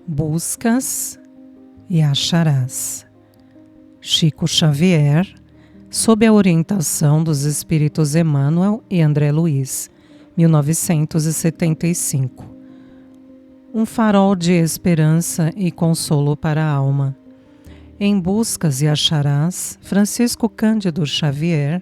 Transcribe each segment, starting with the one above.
Buscas e acharás. Chico Xavier, sob a orientação dos espíritos Emmanuel e André Luiz, 1975. Um farol de esperança e consolo para a alma. Em Buscas e Acharás, Francisco Cândido Xavier,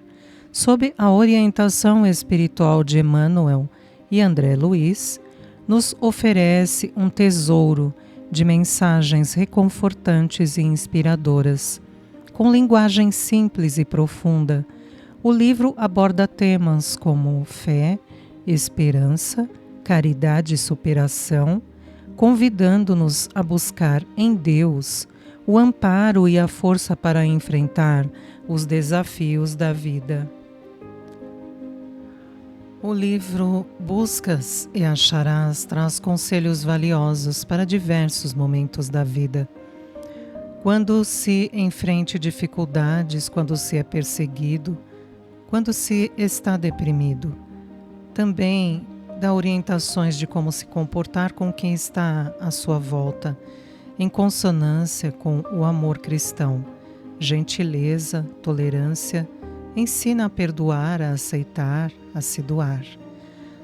sob a orientação espiritual de Emmanuel e André Luiz, nos oferece um tesouro de mensagens reconfortantes e inspiradoras. Com linguagem simples e profunda, o livro aborda temas como fé, esperança, caridade e superação, convidando-nos a buscar em Deus o amparo e a força para enfrentar os desafios da vida. O livro Buscas e Acharás traz conselhos valiosos para diversos momentos da vida. Quando se enfrente dificuldades, quando se é perseguido, quando se está deprimido. Também dá orientações de como se comportar com quem está à sua volta, em consonância com o amor cristão, gentileza, tolerância, ensina a perdoar, a aceitar, a se doar.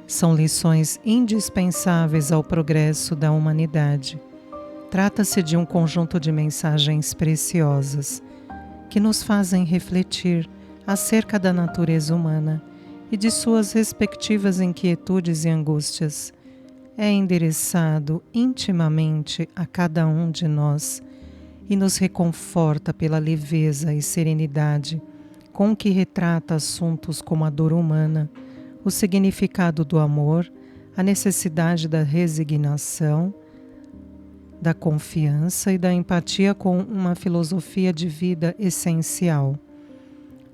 São lições indispensáveis ao progresso da humanidade. Trata-se de um conjunto de mensagens preciosas que nos fazem refletir acerca da natureza humana e de suas respectivas inquietudes e angústias. É endereçado intimamente a cada um de nós e nos reconforta pela leveza e serenidade com que retrata assuntos como a dor humana, o significado do amor, a necessidade da resignação, da confiança e da empatia com uma filosofia de vida essencial.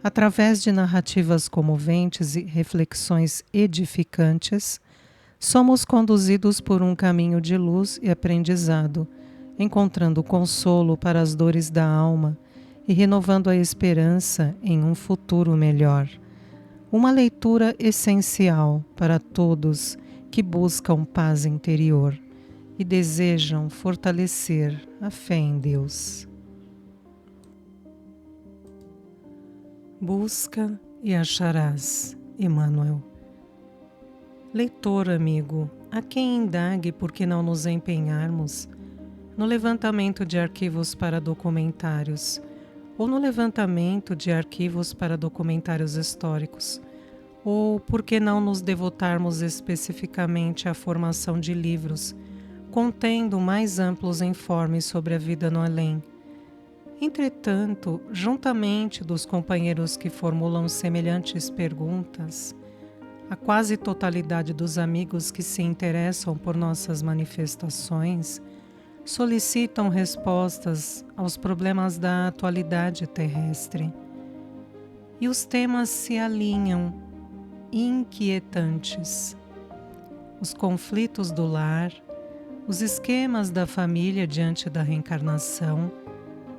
Através de narrativas comoventes e reflexões edificantes, somos conduzidos por um caminho de luz e aprendizado, encontrando consolo para as dores da alma e renovando a esperança em um futuro melhor. Uma leitura essencial para todos que buscam paz interior e desejam fortalecer a fé em Deus. Busca e acharás, Emmanuel. Leitor amigo, a quem indague por que não nos empenharmos no levantamento de arquivos para documentários ou no levantamento de arquivos para documentários históricos, ou por que não nos devotarmos especificamente à formação de livros contendo mais amplos informes sobre a vida no além. Entretanto, juntamente dos companheiros que formulam semelhantes perguntas, a quase totalidade dos amigos que se interessam por nossas manifestações solicitam respostas aos problemas da atualidade terrestre. E os temas se alinham, inquietantes. Os conflitos do lar, os esquemas da família diante da reencarnação,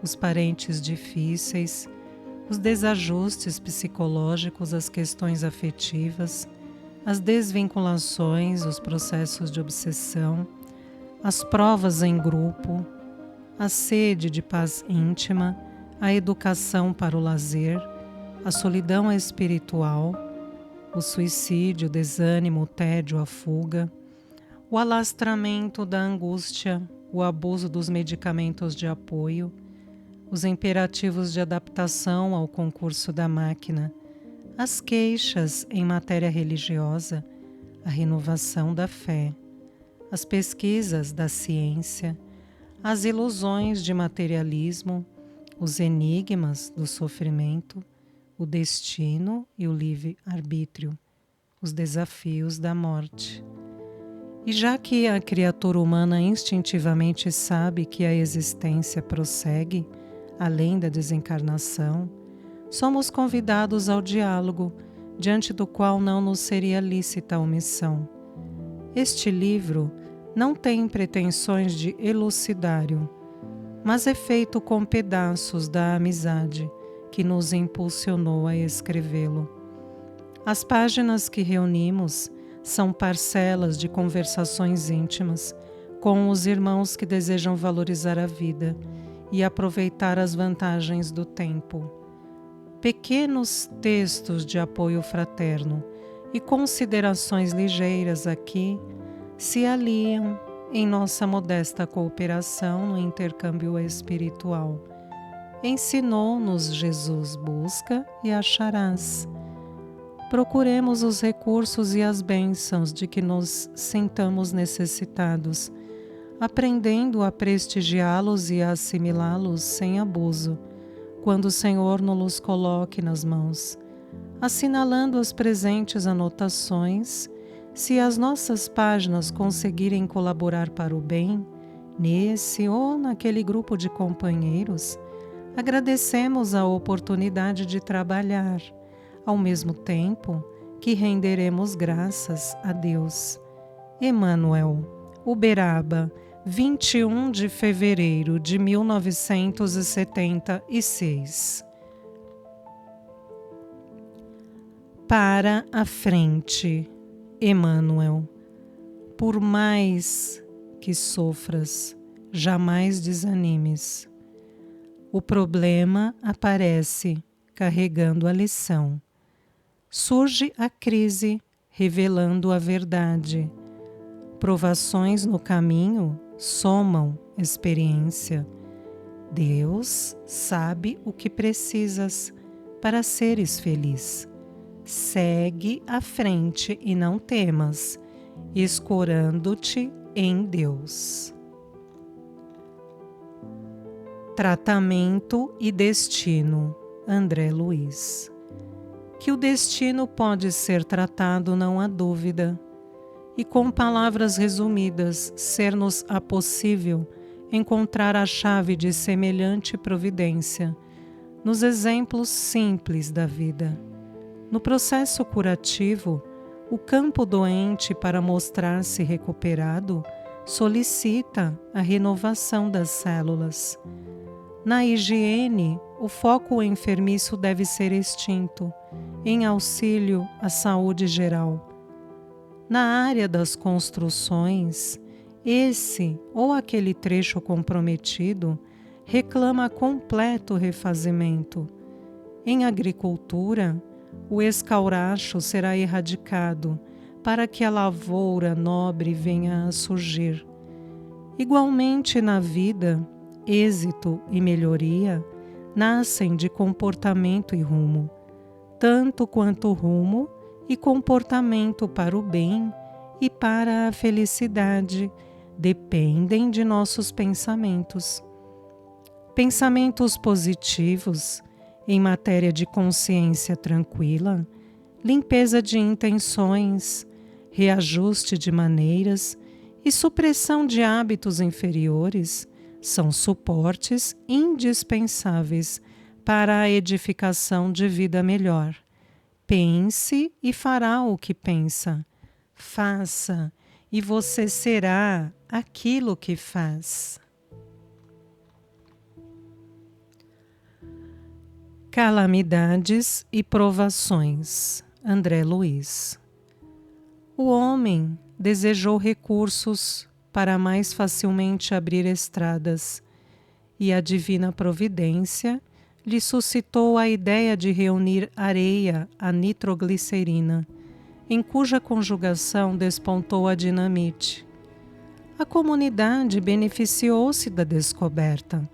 os parentes difíceis, os desajustes psicológicos, as questões afetivas, as desvinculações, os processos de obsessão, as provas em grupo, a sede de paz íntima, a educação para o lazer, a solidão espiritual, o suicídio, o desânimo, o tédio, a fuga, o alastramento da angústia, o abuso dos medicamentos de apoio, os imperativos de adaptação ao concurso da máquina, as queixas em matéria religiosa, a renovação da fé, as pesquisas da ciência, as ilusões de materialismo, os enigmas do sofrimento, o destino e o livre-arbítrio, os desafios da morte. E já que a criatura humana instintivamente sabe que a existência prossegue além da desencarnação, somos convidados ao diálogo, diante do qual não nos seria lícita a omissão. Este livro não tem pretensões de elucidário, mas é feito com pedaços da amizade que nos impulsionou a escrevê-lo. As páginas que reunimos são parcelas de conversações íntimas com os irmãos que desejam valorizar a vida e aproveitar as vantagens do tempo. Pequenos textos de apoio fraterno e considerações ligeiras aqui se aliam em nossa modesta cooperação no intercâmbio espiritual. Ensinou-nos Jesus: busca e acharás. Procuremos os recursos e as bênçãos de que nos sintamos necessitados, aprendendo a prestigiá-los e a assimilá-los sem abuso, quando o Senhor nos coloque nas mãos, assinalando as presentes anotações. Se as nossas páginas conseguirem colaborar para o bem, nesse ou naquele grupo de companheiros, agradecemos a oportunidade de trabalhar, ao mesmo tempo que renderemos graças a Deus. Emmanuel, Uberaba, 21 de fevereiro de 1976. Para a frente, Emmanuel. Por mais que sofras, jamais desanimes. O problema aparece carregando a lição. Surge a crise revelando a verdade. Provações no caminho somam experiência. Deus sabe o que precisas para seres feliz. Segue à frente e não temas, escorando-te em Deus. Tratamento e destino, André Luiz. Que o destino pode ser tratado, não há dúvida, e com palavras resumidas, ser-nos-á possível encontrar a chave de semelhante providência nos exemplos simples da vida. No processo curativo, o campo doente, para mostrar-se recuperado, solicita a renovação das células. Na higiene, o foco enfermiço deve ser extinto, em auxílio à saúde geral. Na área das construções, esse ou aquele trecho comprometido reclama completo refazimento. Em agricultura, o escauracho será erradicado para que a lavoura nobre venha a surgir. Igualmente na vida, êxito e melhoria nascem de comportamento e rumo, tanto quanto rumo e comportamento para o bem e para a felicidade dependem de nossos pensamentos. Pensamentos positivos em matéria de consciência tranquila, limpeza de intenções, reajuste de maneiras e supressão de hábitos inferiores são suportes indispensáveis para a edificação de vida melhor. Pense e fará o que pensa. Faça e você será aquilo que faz. Calamidades e provações, André Luiz. O homem desejou recursos para mais facilmente abrir estradas, e a divina providência lhe suscitou a ideia de reunir areia à nitroglicerina, em cuja conjugação despontou a dinamite. A comunidade beneficiou-se da descoberta.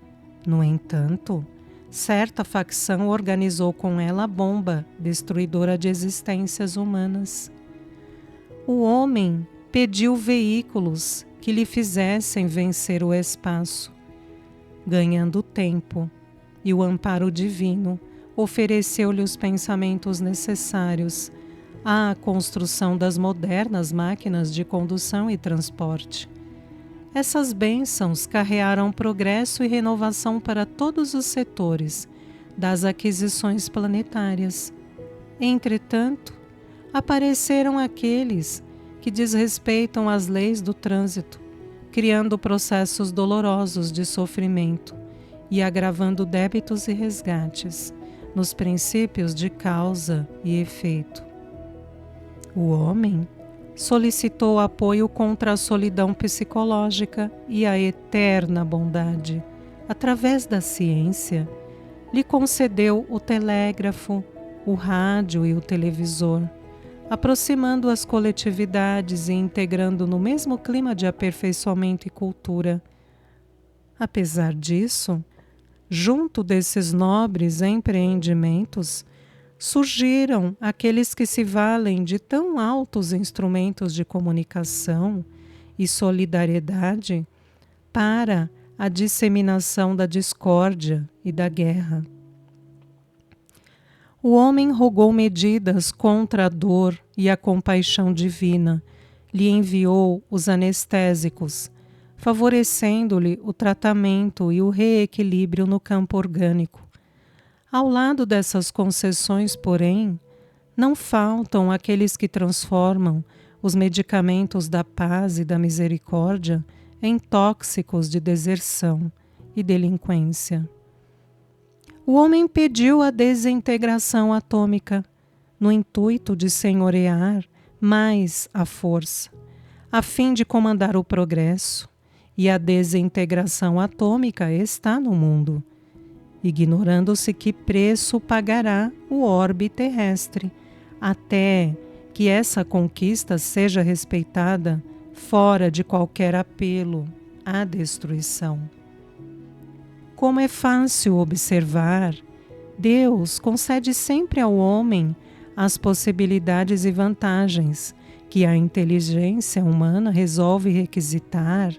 No entanto, certa facção organizou com ela a bomba destruidora de existências humanas. O homem pediu veículos que lhe fizessem vencer o espaço, ganhando tempo, e o amparo divino ofereceu-lhe os pensamentos necessários à construção das modernas máquinas de condução e transporte. Essas bênçãos carrearam progresso e renovação para todos os setores das aquisições planetárias. Entretanto, apareceram aqueles que desrespeitam as leis do trânsito, criando processos dolorosos de sofrimento e agravando débitos e resgates nos princípios de causa e efeito. O homem solicitou apoio contra a solidão psicológica e a eterna bondade, através da ciência, lhe concedeu o telégrafo, o rádio e o televisor, aproximando as coletividades e integrando no mesmo clima de aperfeiçoamento e cultura. Apesar disso, junto desses nobres empreendimentos, surgiram aqueles que se valem de tão altos instrumentos de comunicação e solidariedade para a disseminação da discórdia e da guerra. O homem rogou medidas contra a dor e a compaixão divina, lhe enviou os anestésicos, favorecendo-lhe o tratamento e o reequilíbrio no campo orgânico. Ao lado dessas concessões, porém, não faltam aqueles que transformam os medicamentos da paz e da misericórdia em tóxicos de deserção e delinquência. O homem pediu a desintegração atômica, no intuito de senhorear mais a força, a fim de comandar o progresso, e a desintegração atômica está no mundo, ignorando-se que preço pagará o orbe terrestre, até que essa conquista seja respeitada fora de qualquer apelo à destruição. Como é fácil observar, Deus concede sempre ao homem as possibilidades e vantagens que a inteligência humana resolve requisitar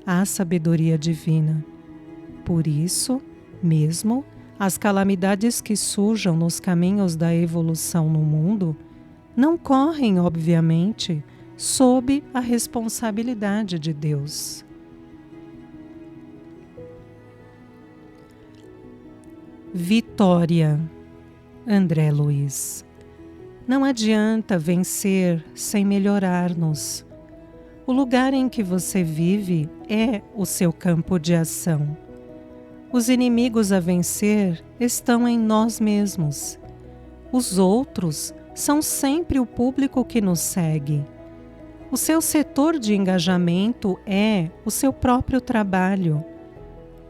à sabedoria divina. Por isso, mesmo as calamidades que surjam nos caminhos da evolução no mundo não correm, obviamente, sob a responsabilidade de Deus. Vitória, André Luiz. Não adianta vencer sem melhorar-nos. O lugar em que você vive é o seu campo de ação. Os inimigos a vencer estão em nós mesmos. Os outros são sempre o público que nos segue. O seu setor de engajamento é o seu próprio trabalho.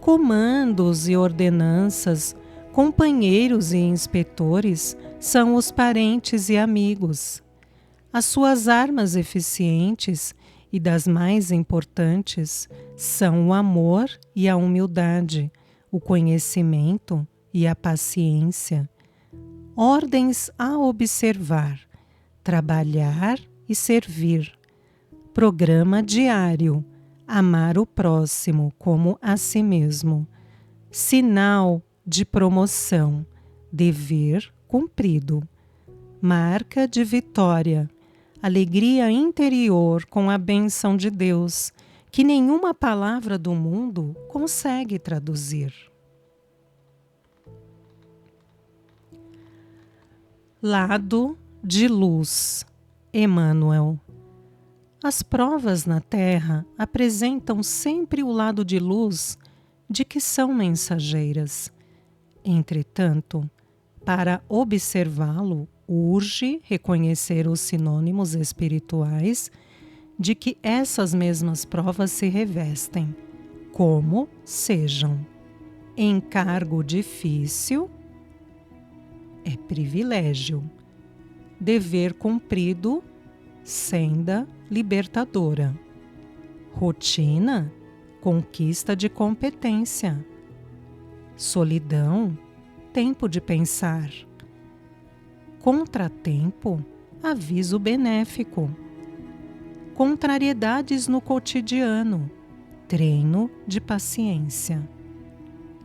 Comandos e ordenanças, companheiros e inspetores são os parentes e amigos. As suas armas eficientes e das mais importantes são o amor e a humildade, o conhecimento e a paciência. Ordens a observar, trabalhar e servir. Programa diário, amar o próximo como a si mesmo. Sinal de promoção, dever cumprido. Marca de vitória, alegria interior com a bênção de Deus, que nenhuma palavra do mundo consegue traduzir. Lado de luz, Emmanuel. As provas na Terra apresentam sempre o lado de luz de que são mensageiras. Entretanto, para observá-lo, urge reconhecer os sinônimos espirituais de que essas mesmas provas se revestem, como sejam encargo difícil, é privilégio, dever cumprido, senda libertadora, rotina, conquista de competência, solidão, tempo de pensar, contratempo, aviso benéfico, contrariedades no cotidiano, treino de paciência,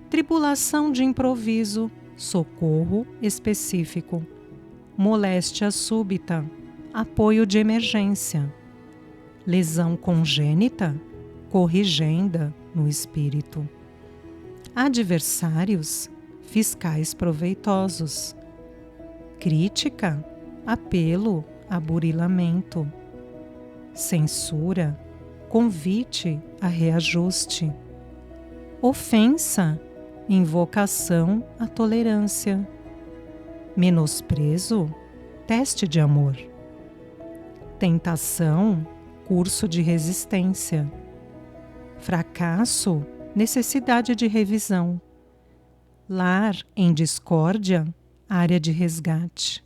tribulação de improviso, socorro específico, moléstia súbita, apoio de emergência, lesão congênita, corrigenda no espírito, adversários, fiscais proveitosos, crítica, apelo a burilamento, censura, convite a reajuste, ofensa, invocação à tolerância, menosprezo, teste de amor, Tentação, curso de resistência. Fracasso, necessidade de revisão. Lar em discórdia, área de resgate.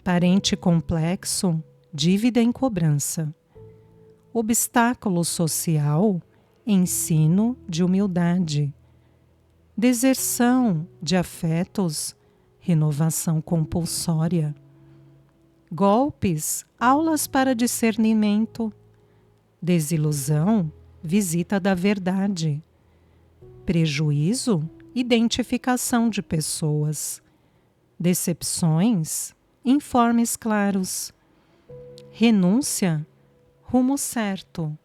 Parente complexo, dívida em cobrança. Obstáculo social, ensino de humildade. Deserção de afetos, renovação compulsória. Golpes, aulas para discernimento. Desilusão, visita da verdade. Prejuízo, identificação de pessoas. Decepções, informes claros. Renúncia, rumo certo.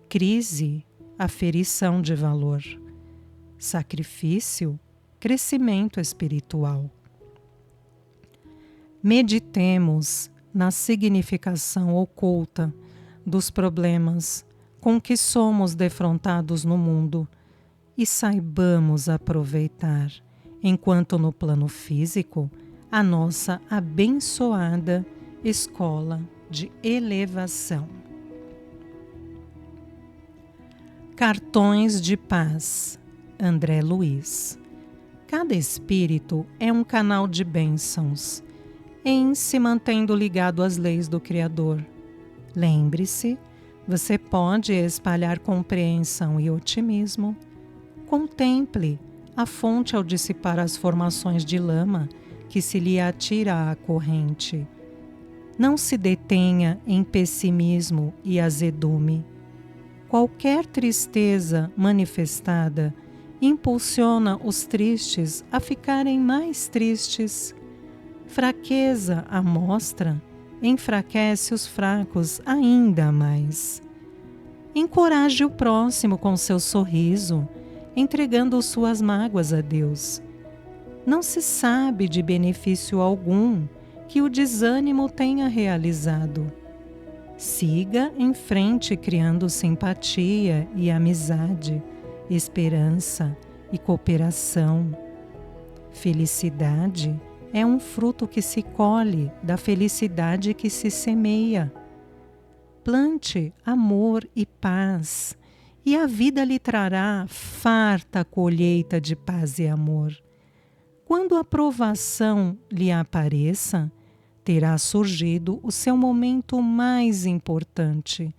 Crise, aferição de valor. Sacrifício, crescimento espiritual. Meditemos na significação oculta dos problemas com que somos defrontados no mundo e saibamos aproveitar, enquanto no plano físico, a nossa abençoada escola de elevação. Cartões de paz, André Luiz. Cada espírito é um canal de bênçãos, em se mantendo ligado às leis do Criador. Lembre-se, você pode espalhar compreensão e otimismo. Contemple a fonte ao dissipar as formações de lama que se lhe atira à corrente. Não se detenha em pessimismo e azedume. Qualquer tristeza manifestada impulsiona os tristes a ficarem mais tristes. Fraqueza à mostra enfraquece os fracos ainda mais. Encoraje o próximo com seu sorriso, entregando suas mágoas a Deus. Não se sabe de benefício algum que o desânimo tenha realizado. Siga em frente criando simpatia e amizade, esperança e cooperação. Felicidade é um fruto que se colhe da felicidade que se semeia. Plante amor e paz, e a vida lhe trará farta colheita de paz e amor. Quando a provação lhe apareça, terá surgido o seu momento mais importante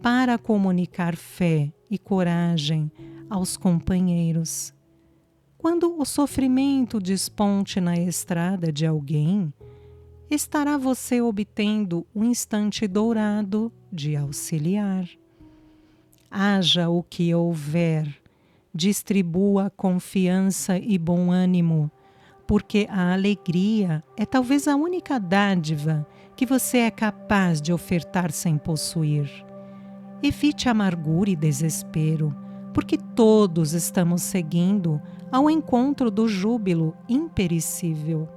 para comunicar fé e coragem aos companheiros. Quando o sofrimento desponte na estrada de alguém, estará você obtendo um instante dourado de auxiliar. Haja o que houver, distribua confiança e bom ânimo, porque a alegria é talvez a única dádiva que você é capaz de ofertar sem possuir. Evite amargura e desespero, porque todos estamos seguindo ao encontro do júbilo imperecível.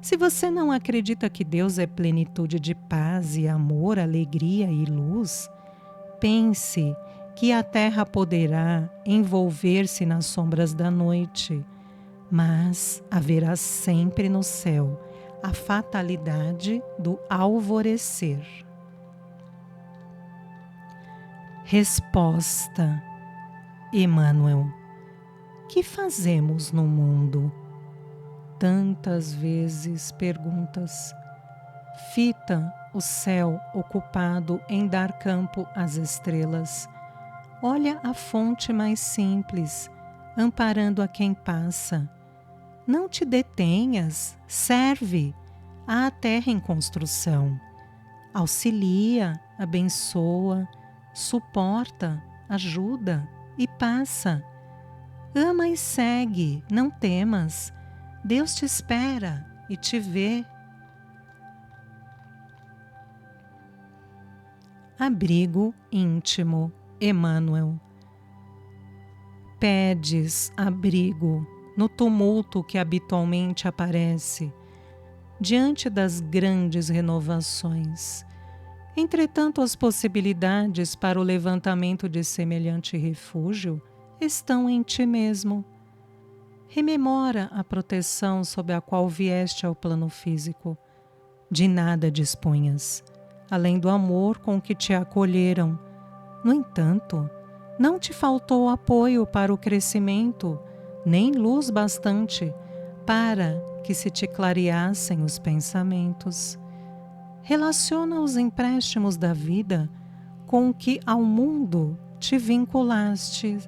Se você não acredita que Deus é plenitude de paz e amor, alegria e luz, pense que a terra poderá envolver-se nas sombras da noite, mas haverá sempre no céu a fatalidade do alvorecer. Resposta: Emmanuel, que fazemos no mundo? Tantas vezes perguntas. Fita o céu ocupado em dar campo às estrelas. Olha a fonte mais simples, amparando a quem passa. Não te detenhas, serve à terra em construção. Auxilia, abençoa, suporta, ajuda e passa. Ama e segue, não temas. Deus te espera e te vê. Abrigo íntimo, Emmanuel. Pedes abrigo no tumulto que habitualmente aparece diante das grandes renovações. Entretanto, as possibilidades para o levantamento de semelhante refúgio estão em ti mesmo. Rememora a proteção sob a qual vieste ao plano físico. de nada dispunhas, além do amor com que te acolheram. No entanto, não te faltou apoio para o crescimento, nem luz bastante para que se te clareassem os pensamentos. Relaciona os empréstimos da vida com que ao mundo te vinculaste,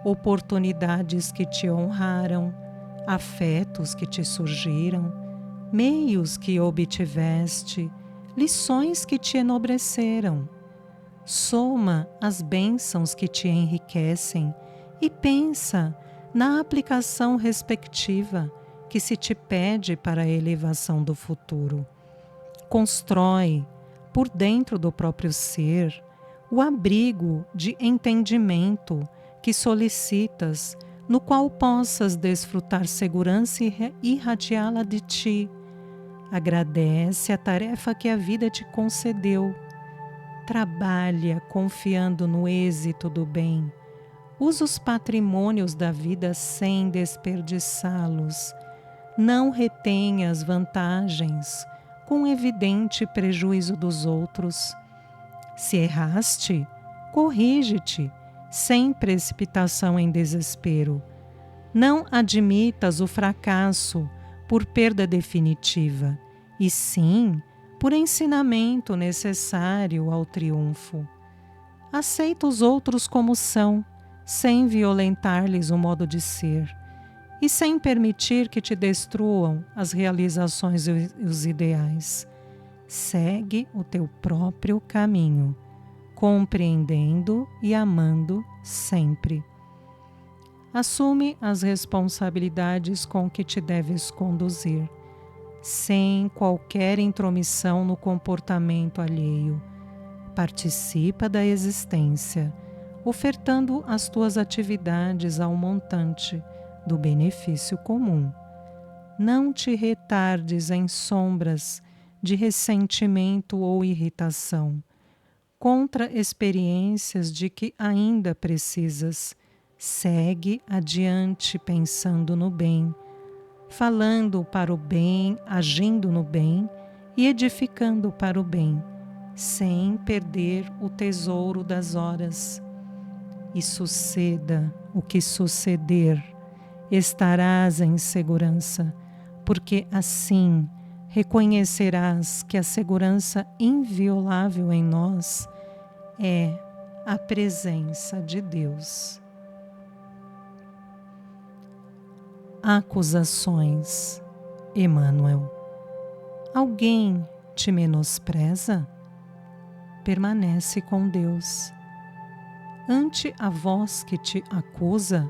oportunidades que te honraram, afetos que te surgiram, meios que obtiveste, lições que te enobreceram. Soma as bênçãos que te enriquecem e pensa na aplicação respectiva que se te pede para a elevação do futuro. Constrói, por dentro do próprio ser, o abrigo de entendimento que solicitas, no qual possas desfrutar segurança e irradiá-la de ti. Agradece a tarefa que a vida te concedeu. Trabalha confiando no êxito do bem. Usa os patrimônios da vida sem desperdiçá-los. Não retenha as vantagens com evidente prejuízo dos outros. Se erraste, corrige-te, sem precipitação em desespero. Não admitas o fracasso por perda definitiva, e sim por ensinamento necessário ao triunfo. Aceita os outros como são, sem violentar-lhes o modo de ser, e sem permitir que te destruam as realizações e os ideais. Segue o teu próprio caminho, compreendendo e amando sempre. Assume as responsabilidades com que te deves conduzir, sem qualquer intromissão no comportamento alheio. Participa da existência, ofertando as tuas atividades ao montante do benefício comum. Não te retardes em sombras de ressentimento ou irritação, contra experiências de que ainda precisas. Segue adiante pensando no bem, falando para o bem, agindo no bem e edificando para o bem, sem perder o tesouro das horas. E suceda o que suceder, estarás em segurança, porque assim reconhecerás que a segurança inviolável em nós é a presença de Deus. Acusações. Emmanuel. Alguém te menospreza? Permanece com Deus. Ante a voz que te acusa,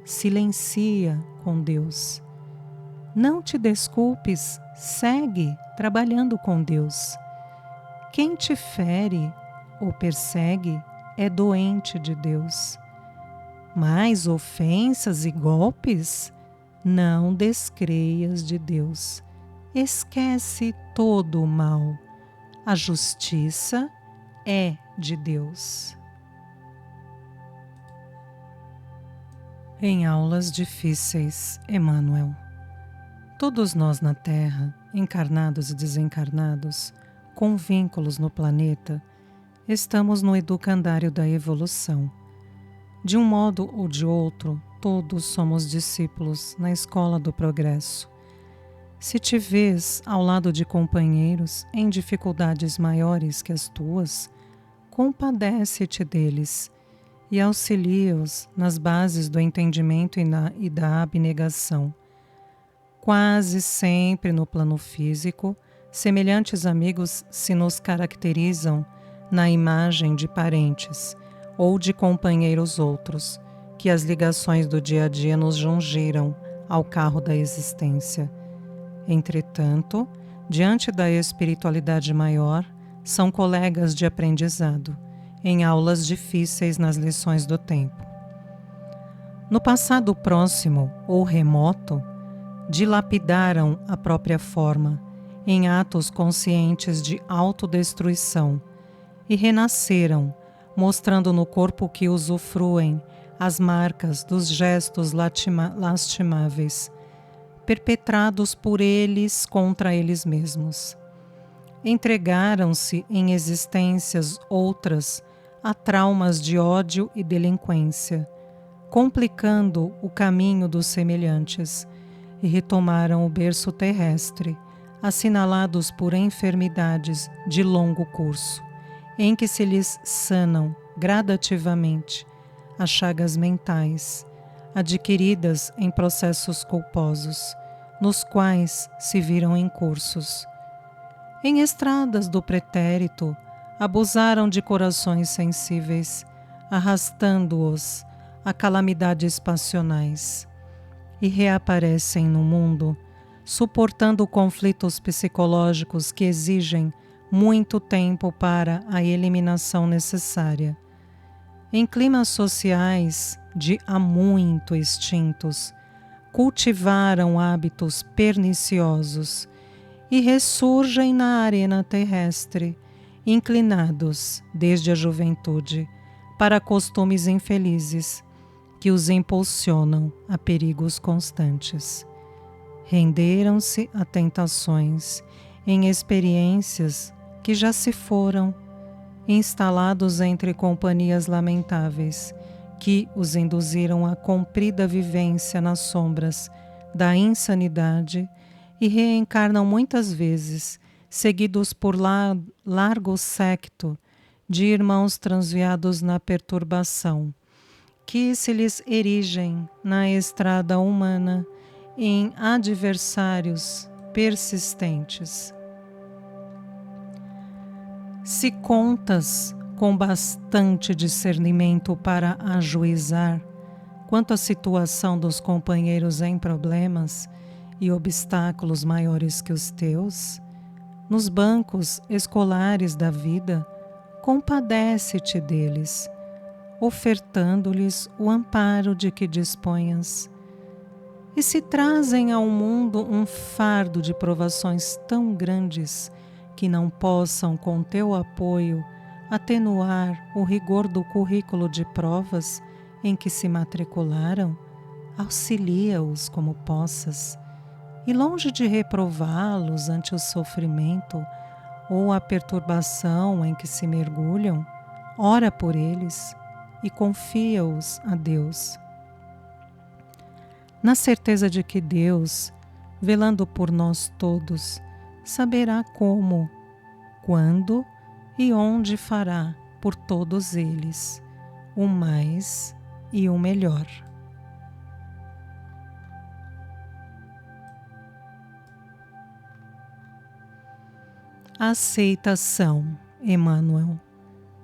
silencia com Deus. Não te desculpes, segue trabalhando com Deus. Quem te fere ou persegue é doente de Deus. Mas ofensas e golpes, não descreias de Deus. Esquece todo o mal. A justiça é de Deus. Em aulas difíceis, Emmanuel. Todos nós na Terra, encarnados e desencarnados, com vínculos no planeta, estamos no educandário da evolução. De um modo ou de outro, todos somos discípulos na escola do progresso. Se te vês ao lado de companheiros em dificuldades maiores que as tuas, compadece-te deles e auxilia-os nas bases do entendimento e da abnegação. Quase sempre no plano físico, semelhantes amigos se nos caracterizam na imagem de parentes ou de companheiros outros, que as ligações do dia a dia nos jungiram ao carro da existência. Entretanto, diante da espiritualidade maior, são colegas de aprendizado, em aulas difíceis nas lições do tempo. No passado próximo ou remoto, dilapidaram a própria forma, em atos conscientes de autodestruição, e renasceram, mostrando no corpo que usufruem as marcas dos gestos lastimáveis, perpetrados por eles contra eles mesmos. Entregaram-se em existências outras a traumas de ódio e delinquência, complicando o caminho dos semelhantes, e retomaram o berço terrestre, assinalados por enfermidades de longo curso, em que se lhes sanam gradativamente as chagas mentais, adquiridas em processos culposos, nos quais se viram incursos. Em estradas do pretérito, abusaram de corações sensíveis, arrastando-os a calamidades passionais, e reaparecem no mundo, suportando conflitos psicológicos que exigem muito tempo para a eliminação necessária. Em climas sociais de há muito extintos, cultivaram hábitos perniciosos e ressurgem na arena terrestre, inclinados, desde a juventude, para costumes infelizes que os impulsionam a perigos constantes. Renderam-se a tentações em experiências que já se foram, instalados entre companhias lamentáveis, que os induziram à comprida vivência nas sombras da insanidade e reencarnam muitas vezes, seguidos por largo séquito de irmãos transviados na perturbação, que se lhes erigem na estrada humana em adversários persistentes. Se contas com bastante discernimento para ajuizar quanto à situação dos companheiros em problemas e obstáculos maiores que os teus, nos bancos escolares da vida, compadece-te deles, ofertando-lhes o amparo de que disponhas. E se trazem ao mundo um fardo de provações tão grandes que não possam, com teu apoio, atenuar o rigor do currículo de provas em que se matricularam, auxilia-os como possas, e longe de reprová-los ante o sofrimento ou a perturbação em que se mergulham, ora por eles e confia-os a Deus, na certeza de que Deus, velando por nós todos, saberá como, quando e onde fará por todos eles o mais e o melhor. Aceitação, Emmanuel.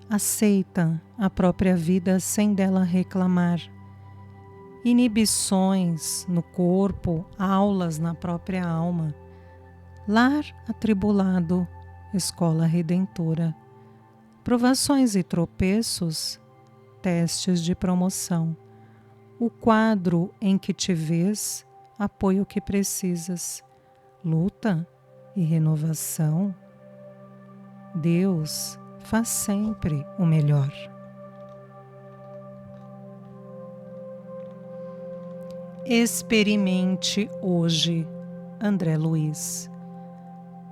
Aceita a própria vida sem dela reclamar. Inibições no corpo, aulas na própria alma. Lar atribulado, escola redentora. Provações e tropeços, testes de promoção. O quadro em que te vês, apoio que precisas. Luta e renovação. Deus faz sempre o melhor. Experimente hoje, André Luiz.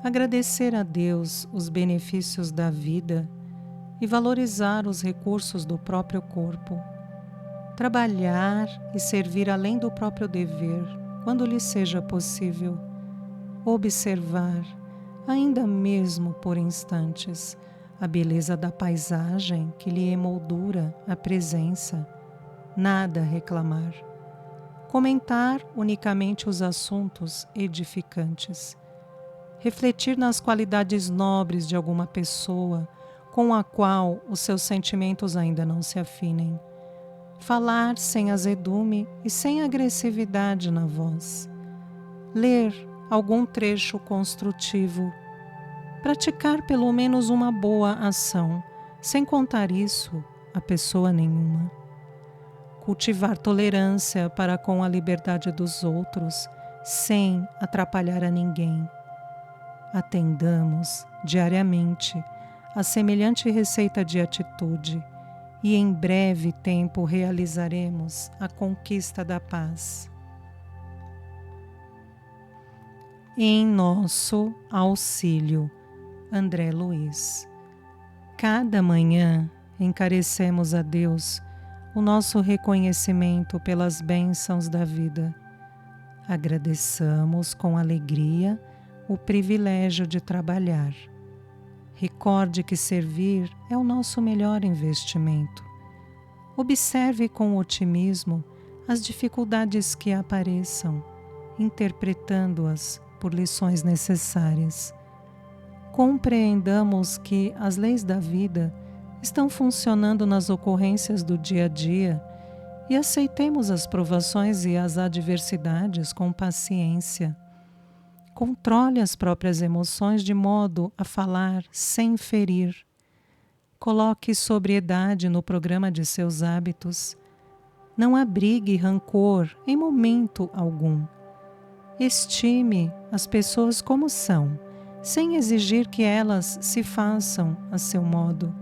Agradecer a Deus os benefícios da vida e valorizar os recursos do próprio corpo. Trabalhar e servir além do próprio dever, quando lhe seja possível. Observar, ainda mesmo por instantes, a beleza da paisagem que lhe emoldura a presença. Nada reclamar. Comentar unicamente os assuntos edificantes. Refletir nas qualidades nobres de alguma pessoa com a qual os seus sentimentos ainda não se afinem. Falar sem azedume e sem agressividade na voz. Ler algum trecho construtivo. Praticar pelo menos uma boa ação, sem contar isso a pessoa nenhuma. Cultivar tolerância para com a liberdade dos outros, sem atrapalhar a ninguém. Atendamos diariamente a semelhante receita de atitude e em breve tempo realizaremos a conquista da paz. Em nosso auxílio, André Luiz. Cada manhã encarecemos a Deus o nosso reconhecimento pelas bênçãos da vida. Agradeçamos com alegria o privilégio de trabalhar. Recorde que servir é o nosso melhor investimento. Observe com otimismo as dificuldades que apareçam, interpretando-as por lições necessárias. Compreendamos que as leis da vida estão funcionando nas ocorrências do dia a dia e aceitemos as provações e as adversidades com paciência. Controle as próprias emoções de modo a falar sem ferir. Coloque sobriedade no programa de seus hábitos. Não abrigue rancor em momento algum. Estime as pessoas como são, sem exigir que elas se façam a seu modo.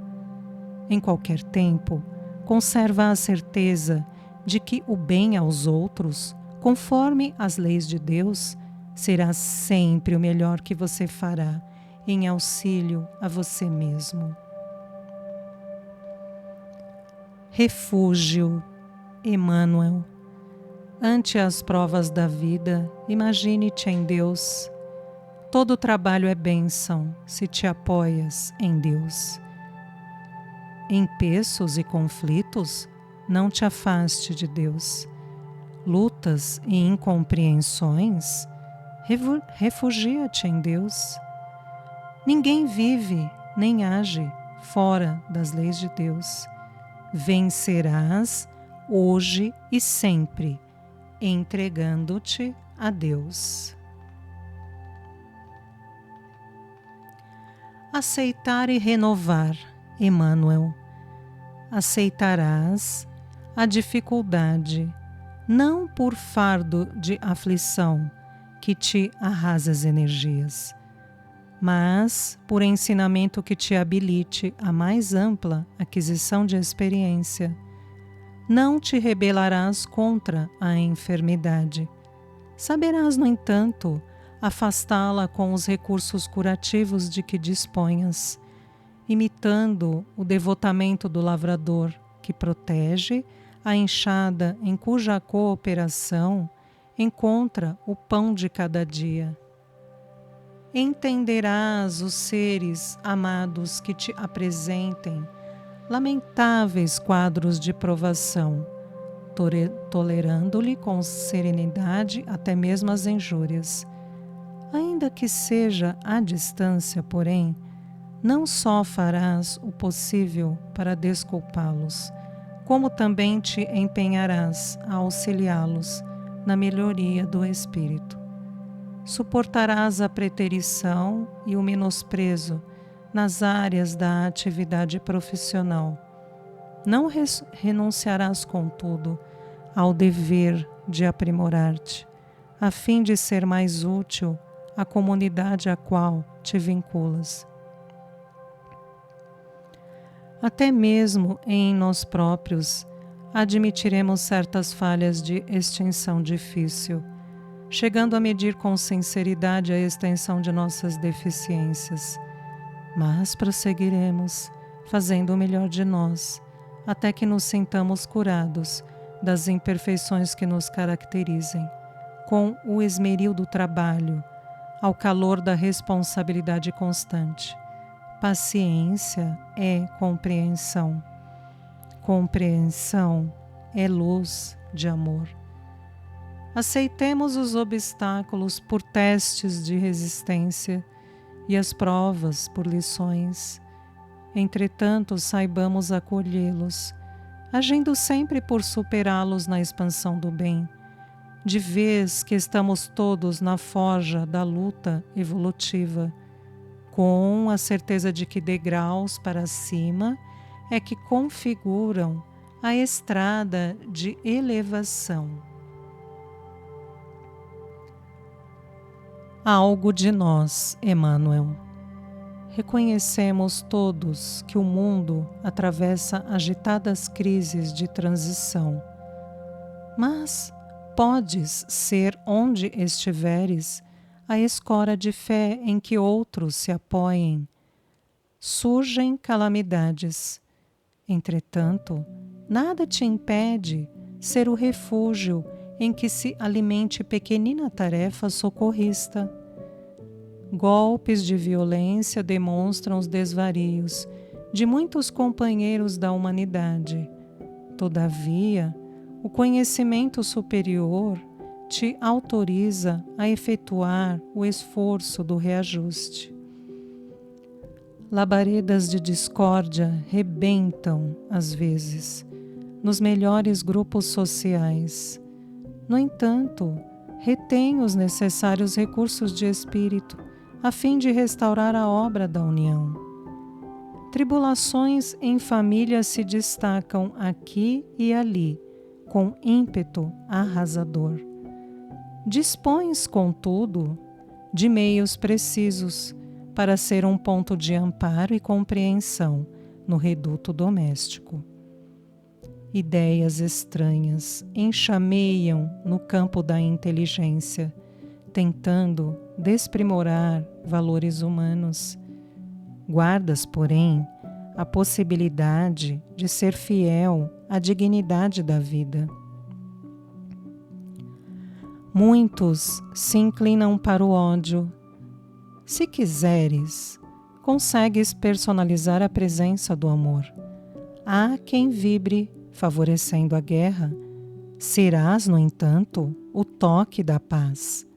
Em qualquer tempo, conserva a certeza de que o bem aos outros, conforme as leis de Deus, será sempre o melhor que você fará em auxílio a você mesmo. Refúgio, Emmanuel. Ante as provas da vida, imagine-te em Deus. Todo trabalho é bênção se te apoias em Deus. Em peços e conflitos, não te afaste de Deus. Lutas e incompreensões, refugia-te em Deus. Ninguém vive nem age fora das leis de Deus. Vencerás hoje e sempre, entregando-te a Deus. Aceitar e renovar, Emmanuel. Aceitarás a dificuldade, não por fardo de aflição que te arrasa as energias, mas por ensinamento que te habilite a mais ampla aquisição de experiência. Não te rebelarás contra a enfermidade. Saberás, no entanto, afastá-la com os recursos curativos de que disponhas, imitando o devotamento do lavrador que protege a enxada em cuja cooperação encontra o pão de cada dia. Entenderás os seres amados que te apresentem lamentáveis quadros de provação, tolerando-lhe com serenidade até mesmo as injúrias. Ainda que seja à distância, porém, não só farás o possível para desculpá-los, como também te empenharás a auxiliá-los na melhoria do espírito. Suportarás a preterição e o menosprezo nas áreas da atividade profissional. Não renunciarás, contudo, ao dever de aprimorar-te, a fim de ser mais útil à comunidade à qual te vinculas. Até mesmo em nós próprios admitiremos certas falhas de extinção difícil, chegando a medir com sinceridade a extensão de nossas deficiências. Mas prosseguiremos, fazendo o melhor de nós, até que nos sintamos curados das imperfeições que nos caracterizem, com o esmeril do trabalho, ao calor da responsabilidade constante. Paciência é compreensão. Compreensão é luz de amor. Aceitemos os obstáculos por testes de resistência e as provas por lições. Entretanto, saibamos acolhê-los, agindo sempre por superá-los na expansão do bem, de vez que estamos todos na forja da luta evolutiva, com a certeza de que degraus para cima é que configuram a estrada de elevação. Algo de nós, Emmanuel. Reconhecemos todos que o mundo atravessa agitadas crises de transição, mas podes ser onde estiveres a escora de fé em que outros se apoiem surgem calamidades. Entretanto, nada te impede ser o refúgio em que se alimente pequenina tarefa socorrista. Golpes de violência demonstram os desvarios de muitos companheiros da humanidade. Todavia, o conhecimento superior te autoriza a efetuar o esforço do reajuste. Labaredas de discórdia rebentam, às vezes, nos melhores grupos sociais. No entanto, retém os necessários recursos de espírito a fim de restaurar a obra da união. Tribulações em família se destacam aqui e ali, com ímpeto arrasador. Dispões, contudo, de meios precisos para ser um ponto de amparo e compreensão no reduto doméstico. Ideias estranhas enxameiam no campo da inteligência, tentando desprimorar valores humanos. Guardas, porém, a possibilidade de ser fiel à dignidade da vida. Muitos se inclinam para o ódio. Se quiseres, consegues personalizar a presença do amor. Há quem vibre favorecendo a guerra. Serás, no entanto, o toque da paz.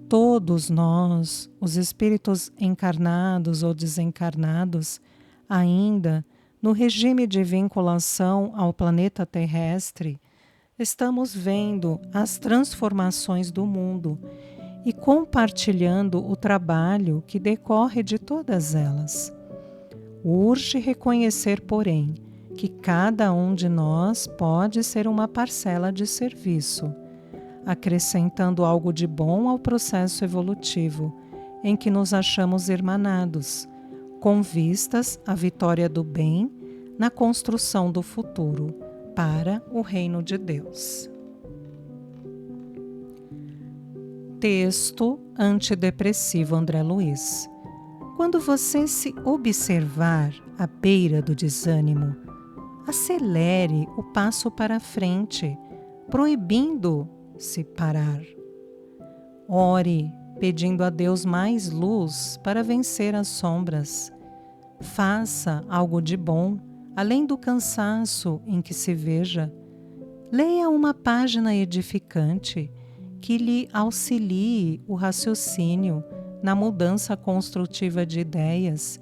Todos nós, os espíritos encarnados ou desencarnados, ainda no regime de vinculação ao planeta terrestre, estamos vendo as transformações do mundo e compartilhando o trabalho que decorre de todas elas. Urge reconhecer, porém, que cada um de nós pode ser uma parcela de serviço, acrescentando algo de bom ao processo evolutivo em que nos achamos irmanados, com vistas à vitória do bem na construção do futuro para o reino de Deus. Texto antidepressivo André Luiz. Quando você se observar à beira do desânimo, acelere o passo para frente, proibindo-se parar. Ore, pedindo a Deus mais luz para vencer as sombras. Faça algo de bom, além do cansaço em que se veja. Leia uma página edificante que lhe auxilie o raciocínio na mudança construtiva de ideias.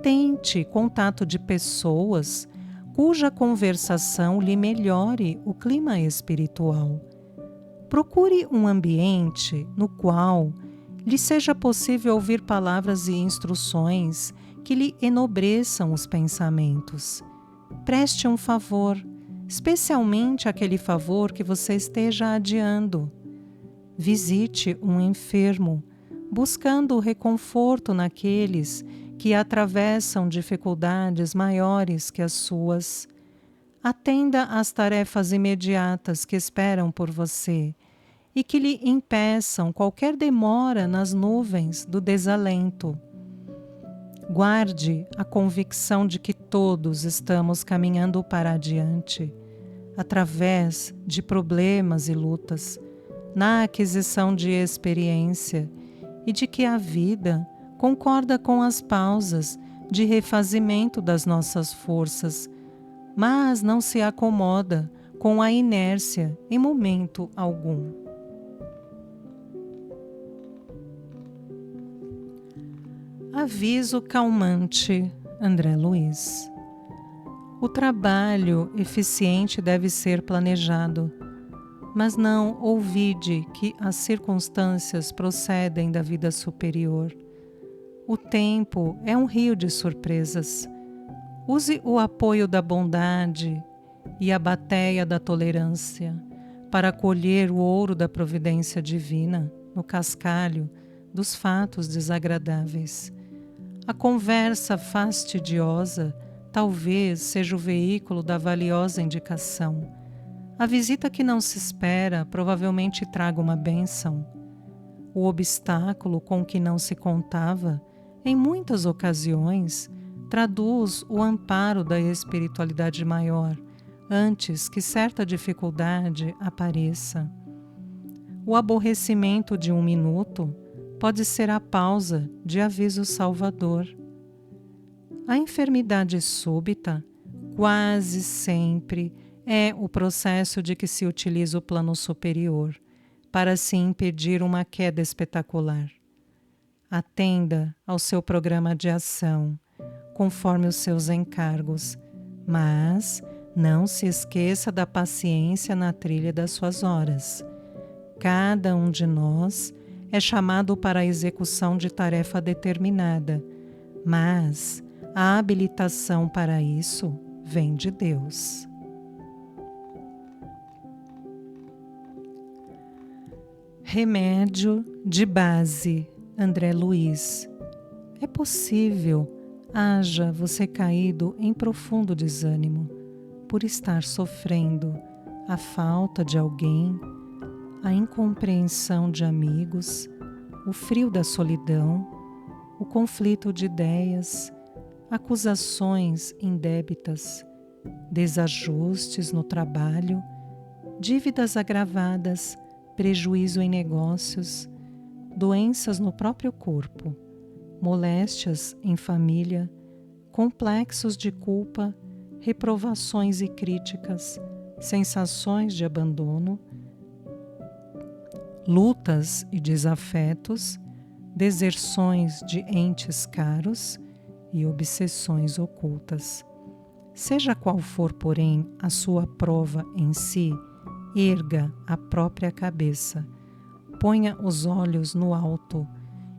Tente contato de pessoas cuja conversação lhe melhore o clima espiritual. Procure um ambiente no qual lhe seja possível ouvir palavras e instruções que lhe enobreçam os pensamentos. Preste um favor, especialmente aquele favor que você esteja adiando. Visite um enfermo, buscando o reconforto naqueles que atravessam dificuldades maiores que as suas. Atenda às tarefas imediatas que esperam por você e que lhe impeçam qualquer demora nas nuvens do desalento. Guarde a convicção de que todos estamos caminhando para adiante, através de problemas e lutas, na aquisição de experiência, e de que a vida concorda com as pausas de refazimento das nossas forças, mas não se acomoda com a inércia em momento algum. Aviso calmante, André Luiz. O trabalho eficiente deve ser planejado, mas não ouvide que as circunstâncias procedem da vida superior. O tempo é um rio de surpresas. Use o apoio da bondade e a bateia da tolerância para colher o ouro da providência divina no cascalho dos fatos desagradáveis. A conversa fastidiosa talvez seja o veículo da valiosa indicação. A visita que não se espera provavelmente traga uma bênção. O obstáculo com que não se contava em muitas ocasiões, traduz o amparo da espiritualidade maior antes que certa dificuldade apareça. O aborrecimento de um minuto pode ser a pausa de aviso salvador. A enfermidade súbita quase sempre é o processo de que se utiliza o plano superior para se impedir uma queda espetacular. Atenda ao seu programa de ação, conforme os seus encargos, mas não se esqueça da paciência na trilha das suas horas. Cada um de nós é chamado para a execução de tarefa determinada, mas a habilitação para isso vem de Deus. Remédio de base, André Luiz. É possível haja você caído em profundo desânimo por estar sofrendo a falta de alguém, a incompreensão de amigos, o frio da solidão, o conflito de ideias, acusações indébitas, desajustes no trabalho, dívidas agravadas, prejuízo em negócios, doenças no próprio corpo, moléstias em família, complexos de culpa, reprovações e críticas, sensações de abandono, lutas e desafetos, deserções de entes caros e obsessões ocultas. Seja qual for, porém, a sua prova em si, erga a própria cabeça, ponha os olhos no alto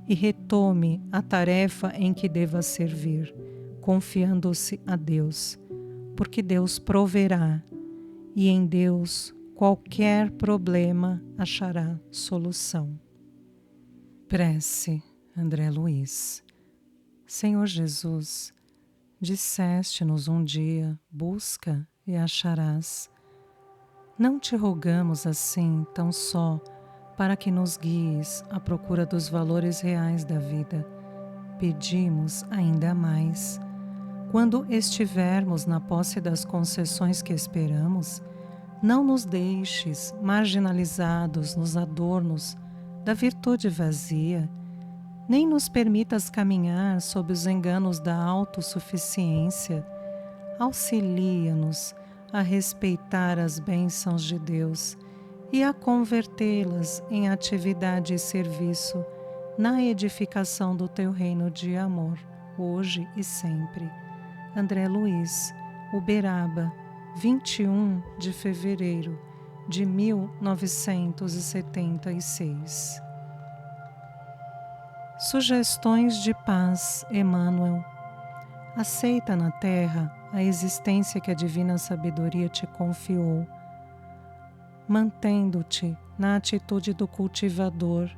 e retome a tarefa em que deva servir, confiando-se a Deus, porque Deus proverá e em Deus qualquer problema achará solução. Prece, André Luiz. Senhor Jesus, disseste-nos um dia, busca e acharás. Não te rogamos assim tão só para que nos guies à procura dos valores reais da vida. Pedimos ainda mais. Quando estivermos na posse das concessões que esperamos, não nos deixes marginalizados nos adornos da virtude vazia, nem nos permitas caminhar sob os enganos da autossuficiência. Auxilia-nos a respeitar as bênçãos de Deus e a convertê-las em atividade e serviço na edificação do teu reino de amor, hoje e sempre. André Luiz, Uberaba, 21 de fevereiro de 1976. Sugestões de paz, Emmanuel. Aceita na terra a existência que a divina sabedoria te confiou, mantendo-te na atitude do cultivador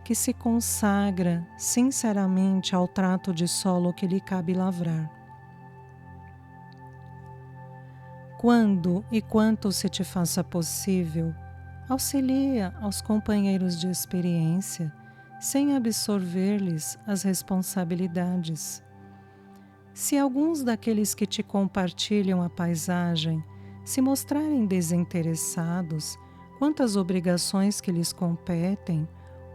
que se consagra sinceramente ao trato de solo que lhe cabe lavrar. Quando e quanto se te faça possível, auxilia aos companheiros de experiência, sem absorver-lhes as responsabilidades. Se alguns daqueles que te compartilham a paisagem se mostrarem desinteressados quanto às obrigações que lhes competem,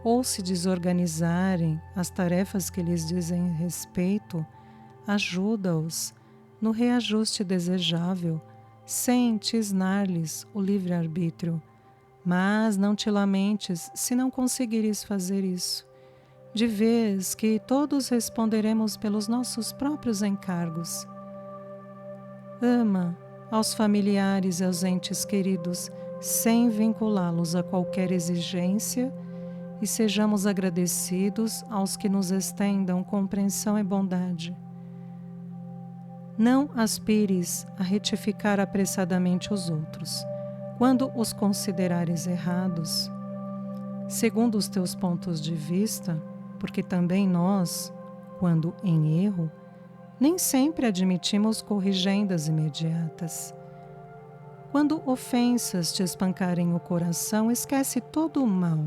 ou se desorganizarem as tarefas que lhes dizem respeito, ajuda-os no reajuste desejável, sem tisnar-lhes o livre-arbítrio. Mas não te lamentes se não conseguires fazer isso, de vez que todos responderemos pelos nossos próprios encargos. Ama aos familiares e aos entes queridos, sem vinculá-los a qualquer exigência, e sejamos agradecidos aos que nos estendam compreensão e bondade. Não aspires a retificar apressadamente os outros, quando os considerares errados, segundo os teus pontos de vista, porque também nós, quando em erro, nem sempre admitimos corrigendas imediatas. Quando ofensas te espancarem o coração, esquece todo o mal.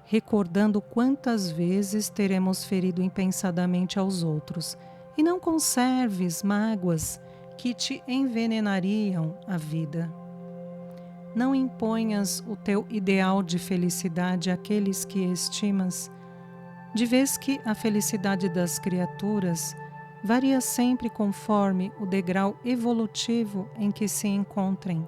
recordando quantas vezes teremos ferido impensadamente aos outros, e não conserves mágoas que te envenenariam a vida. Não imponhas o teu ideal de felicidade àqueles que estimas, de vez que a felicidade das criaturas varia sempre conforme o degrau evolutivo em que se encontrem.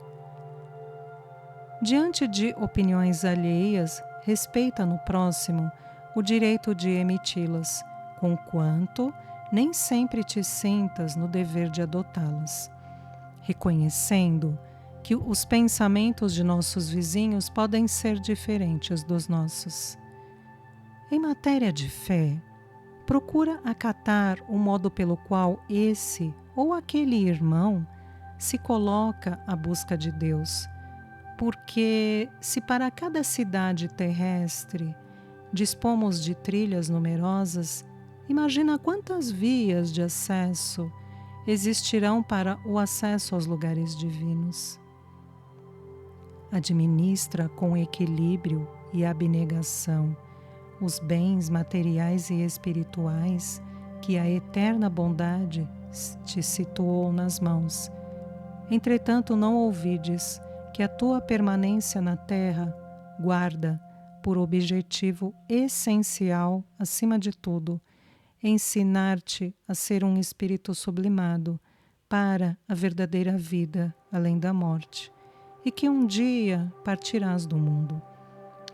Diante de opiniões alheias, respeita no próximo o direito de emiti-las, conquanto nem sempre te sintas no dever de adotá-las, reconhecendo que os pensamentos de nossos vizinhos podem ser diferentes dos nossos. Em matéria de fé, procura acatar o modo pelo qual esse ou aquele irmão se coloca à busca de Deus, porque se para cada cidade terrestre dispomos de trilhas numerosas, imagina quantas vias de acesso existirão para o acesso aos lugares divinos. Administra com equilíbrio e abnegação os bens materiais e espirituais que a eterna bondade te situou nas mãos. Entretanto, não ouvides que a tua permanência na terra guarda por objetivo essencial, acima de tudo, ensinar-te a ser um espírito sublimado para a verdadeira vida além da morte, e que um dia partirás do mundo,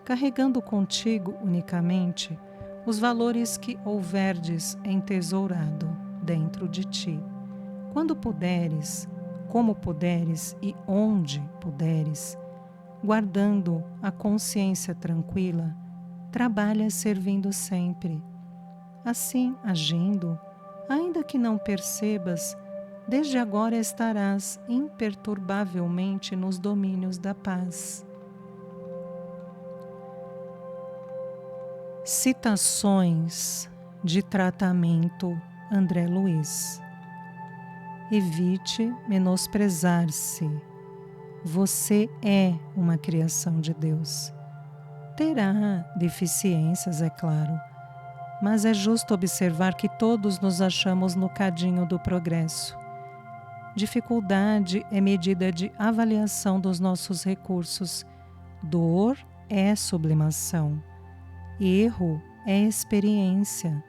carregando contigo unicamente os valores que houverdes entesourado dentro de ti. Quando puderes, como puderes e onde puderes, guardando a consciência tranquila, trabalha servindo sempre. Assim, agindo, ainda que não percebas, desde agora estarás imperturbavelmente nos domínios da paz. Citações de tratamento André Luiz. Evite menosprezar-se. Você é uma criação de Deus. Terá deficiências, é claro, mas é justo observar que todos nos achamos no cadinho do progresso. Dificuldade é medida de avaliação dos nossos recursos. Dor é sublimação. Erro é experiência.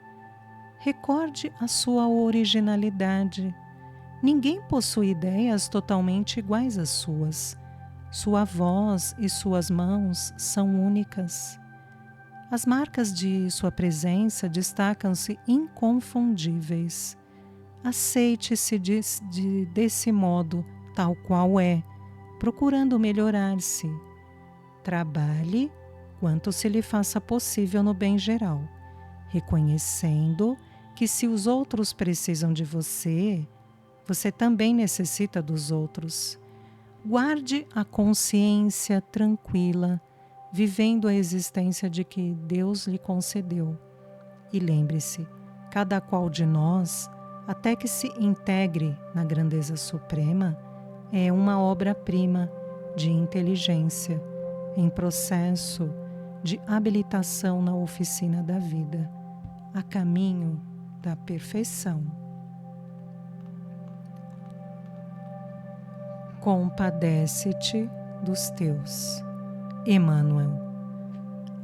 Recorde a sua originalidade. Ninguém possui ideias totalmente iguais às suas. Sua voz e suas mãos são únicas. As marcas de sua presença destacam-se inconfundíveis. Aceite-se desse modo, tal qual é, procurando melhorar-se. Trabalhe quanto se lhe faça possível no bem geral, reconhecendo que se os outros precisam de você, você também necessita dos outros. Guarde a consciência tranquila, vivendo a existência de que Deus lhe concedeu. E lembre-se, cada qual de nós, até que se integre na grandeza suprema, é uma obra-prima de inteligência, em processo de habilitação na oficina da vida, a caminho da perfeição. Compadece-te dos teus. Emmanuel.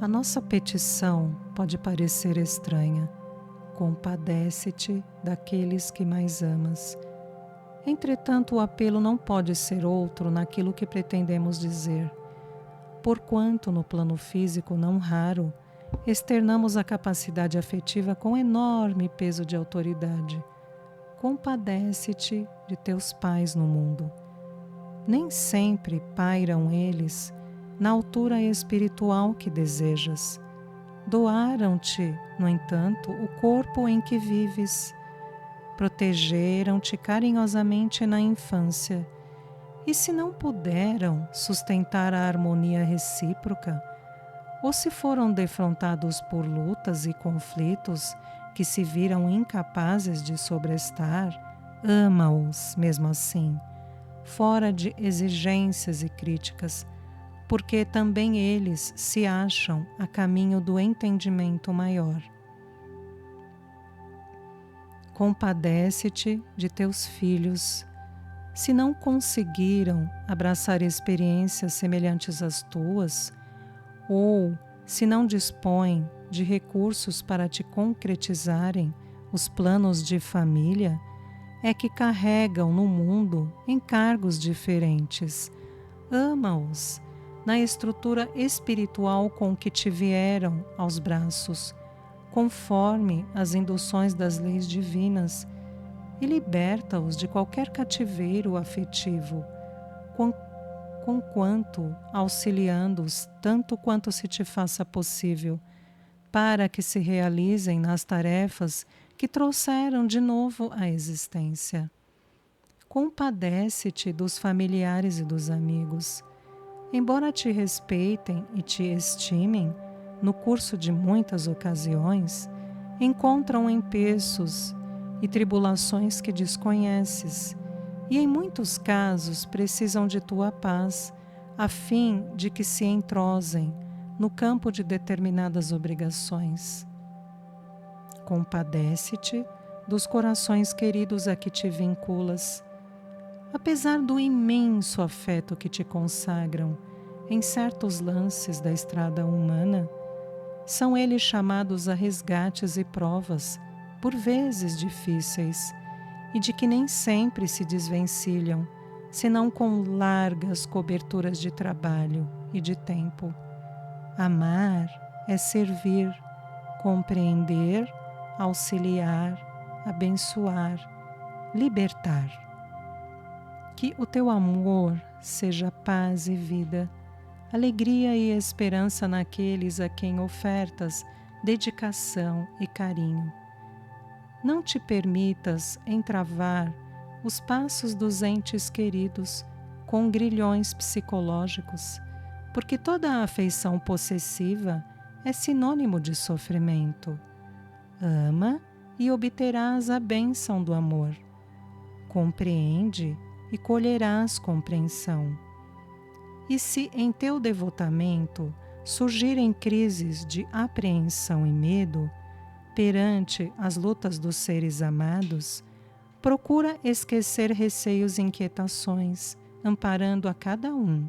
A nossa petição pode parecer estranha. Compadece-te daqueles que mais amas. Entretanto, o apelo não pode ser outro naquilo que pretendemos dizer. Porquanto, no plano físico não raro, externamos a capacidade afetiva com enorme peso de autoridade. Compadece-te de teus pais no mundo. Nem sempre pairam eles na altura espiritual que desejas. Doaram-te, no entanto, o corpo em que vives. Protegeram-te carinhosamente na infância. E se não puderam sustentar a harmonia recíproca, ou se foram defrontados por lutas e conflitos que se viram incapazes de sobrestar, ama-os mesmo assim, fora de exigências e críticas, porque também eles se acham a caminho do entendimento maior. Compadece-te de teus filhos, se não conseguiram abraçar experiências semelhantes às tuas, ou se não dispõem de recursos para te concretizarem os planos de família, é que carregam no mundo encargos diferentes. Ama-os na estrutura espiritual com que te vieram aos braços, conforme as induções das leis divinas, e liberta-os de qualquer cativeiro afetivo, conquanto auxiliando-os tanto quanto se te faça possível, para que se realizem nas tarefas que trouxeram de novo à existência. Compadece-te dos familiares e dos amigos. Embora te respeitem e te estimem, no curso de muitas ocasiões, encontram empeços e tribulações que desconheces, e em muitos casos precisam de tua paz, a fim de que se entrosem no campo de determinadas obrigações. Compadece-te dos corações queridos a que te vinculas. Apesar do imenso afeto que te consagram em certos lances da estrada humana, são eles chamados a resgates e provas, por vezes difíceis, e de que nem sempre se desvencilham, senão com largas coberturas de trabalho e de tempo. Amar é servir, compreender, auxiliar, abençoar, libertar. Que o teu amor seja paz e vida, alegria e esperança naqueles a quem ofertas dedicação e carinho. Não te permitas entravar os passos dos entes queridos com grilhões psicológicos, porque toda afeição possessiva é sinônimo de sofrimento. Ama e obterás a bênção do amor. Compreende e colherás compreensão. E se em teu devotamento surgirem crises de apreensão e medo, perante as lutas dos seres amados, procura esquecer receios e inquietações, amparando a cada um,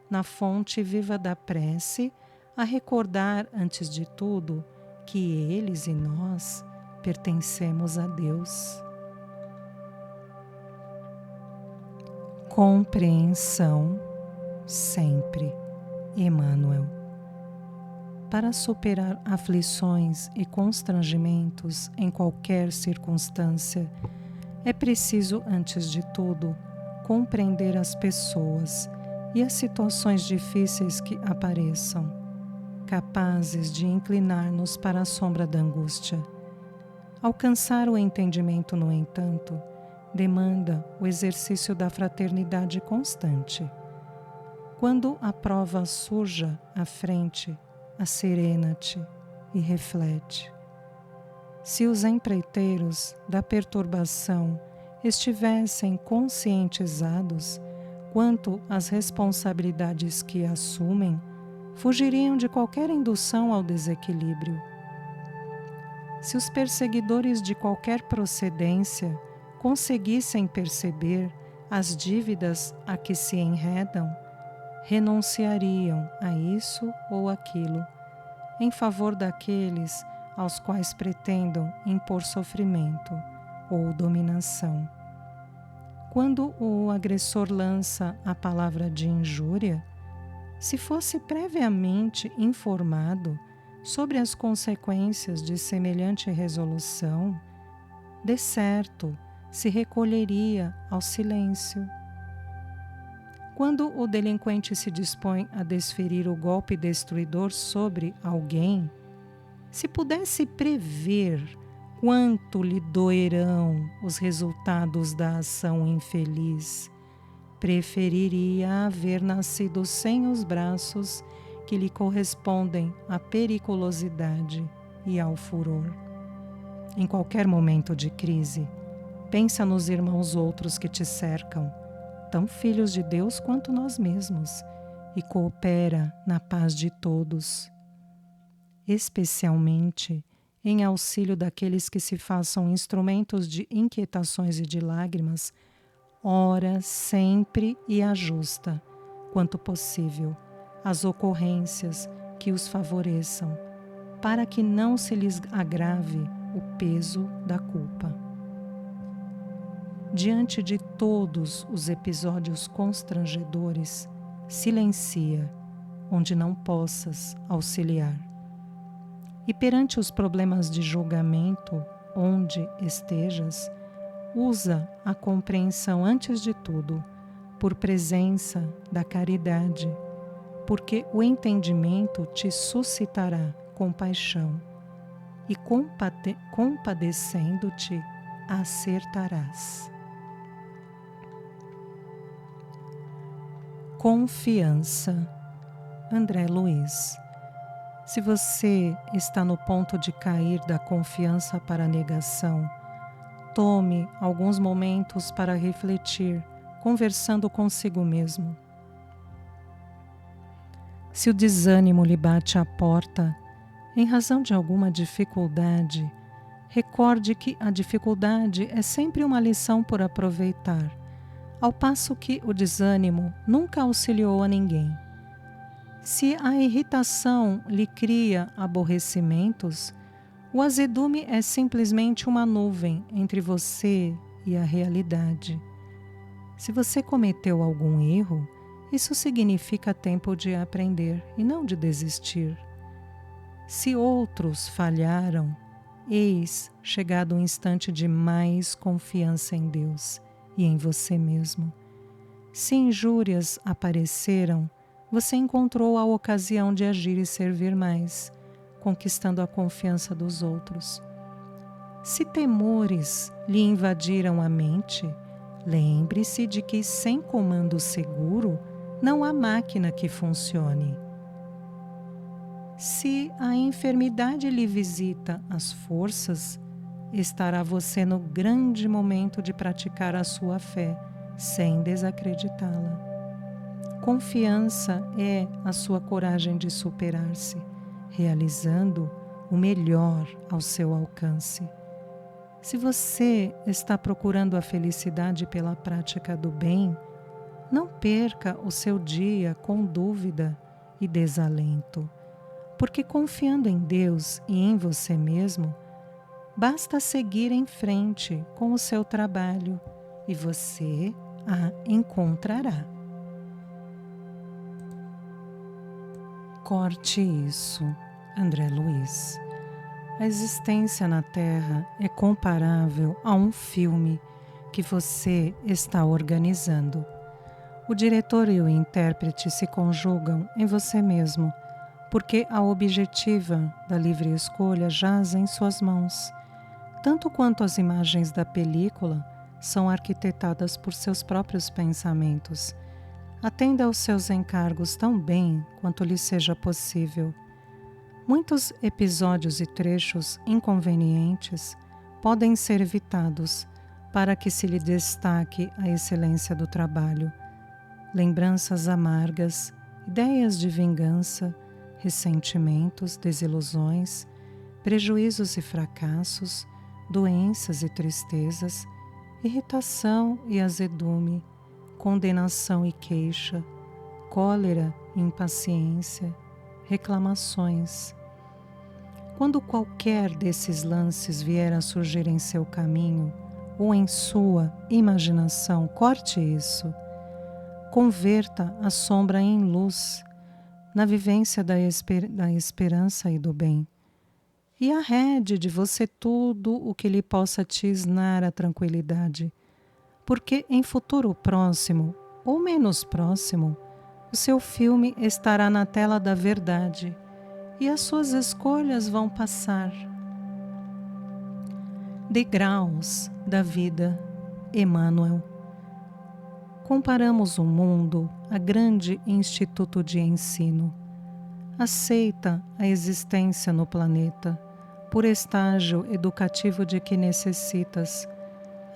na fonte viva da prece, a recordar, antes de tudo, que eles e nós pertencemos a Deus. Compreensão sempre, Emmanuel. Para superar aflições e constrangimentos em qualquer circunstância, é preciso, antes de tudo, compreender as pessoas e as situações difíceis que apareçam, capazes de inclinar-nos para a sombra da angústia. Alcançar o entendimento, no entanto, demanda o exercício da fraternidade constante. Quando a prova surja à frente, asserena-te e reflete. Se os empreiteiros da perturbação estivessem conscientizados quanto às responsabilidades que assumem, fugiriam de qualquer indução ao desequilíbrio. Se os perseguidores de qualquer procedência conseguissem perceber as dívidas a que se enredam, renunciariam a isso ou aquilo, em favor daqueles aos quais pretendam impor sofrimento ou dominação. Quando o agressor lança a palavra de injúria, se fosse previamente informado sobre as consequências de semelhante resolução, de certo se recolheria ao silêncio. Quando o delinquente se dispõe a desferir o golpe destruidor sobre alguém, se pudesse prever quanto lhe doerão os resultados da ação infeliz, preferiria haver nascido sem os braços que lhe correspondem à periculosidade e ao furor. Em qualquer momento de crise, pensa nos irmãos outros que te cercam, tão filhos de Deus quanto nós mesmos, e coopera na paz de todos, especialmente em auxílio daqueles que se façam instrumentos de inquietações e de lágrimas, ora sempre e ajusta, quanto possível, as ocorrências que os favoreçam, para que não se lhes agrave o peso da culpa. Diante de todos os episódios constrangedores, silencia, onde não possas auxiliar. E perante os problemas de julgamento, onde estejas, usa a compreensão antes de tudo, por presença da caridade, porque o entendimento te suscitará compaixão e compadecendo-te acertarás. Confiança. André Luiz. Se você está no ponto de cair da confiança para a negação, tome alguns momentos para refletir, conversando consigo mesmo. Se o desânimo lhe bate à porta, em razão de alguma dificuldade, recorde que a dificuldade é sempre uma lição por aproveitar, ao passo que o desânimo nunca auxiliou a ninguém. Se a irritação lhe cria aborrecimentos, o azedume é simplesmente uma nuvem entre você e a realidade. Se você cometeu algum erro, isso significa tempo de aprender e não de desistir. Se outros falharam, eis chegado o instante de mais confiança em Deus e em você mesmo. Se injúrias apareceram, você encontrou a ocasião de agir e servir mais, conquistando a confiança dos outros. Se temores lhe invadiram a mente, lembre-se de que sem comando seguro não há máquina que funcione. Se a enfermidade lhe visita as forças, estará você no grande momento de praticar a sua fé, sem desacreditá-la. Confiança é a sua coragem de superar-se, realizando o melhor ao seu alcance. Se você está procurando a felicidade pela prática do bem, não perca o seu dia com dúvida e desalento, porque confiando em Deus e em você mesmo, basta seguir em frente com o seu trabalho e você a encontrará. Corte isso, André Luiz. A existência na Terra é comparável a um filme que você está organizando. O diretor e o intérprete se conjugam em você mesmo, porque a objetiva da livre escolha jaz em suas mãos, tanto quanto as imagens da película são arquitetadas por seus próprios pensamentos. Atenda aos seus encargos tão bem quanto lhe seja possível. Muitos episódios e trechos inconvenientes podem ser evitados para que se lhe destaque a excelência do trabalho. Lembranças amargas, ideias de vingança, ressentimentos, desilusões, prejuízos e fracassos, doenças e tristezas, irritação e azedume, condenação e queixa, cólera e impaciência, reclamações. Quando qualquer desses lances vier a surgir em seu caminho ou em sua imaginação, corte isso. Converta a sombra em luz, na vivência da esperança e do bem. E arrede de você tudo o que lhe possa tisnar a tranquilidade, porque em futuro próximo, ou menos próximo, o seu filme estará na tela da verdade e as suas escolhas vão passar. Degraus da vida, Emmanuel. Comparamos o mundo a grande instituto de ensino. Aceita a existência no planeta, por estágio educativo de que necessitas,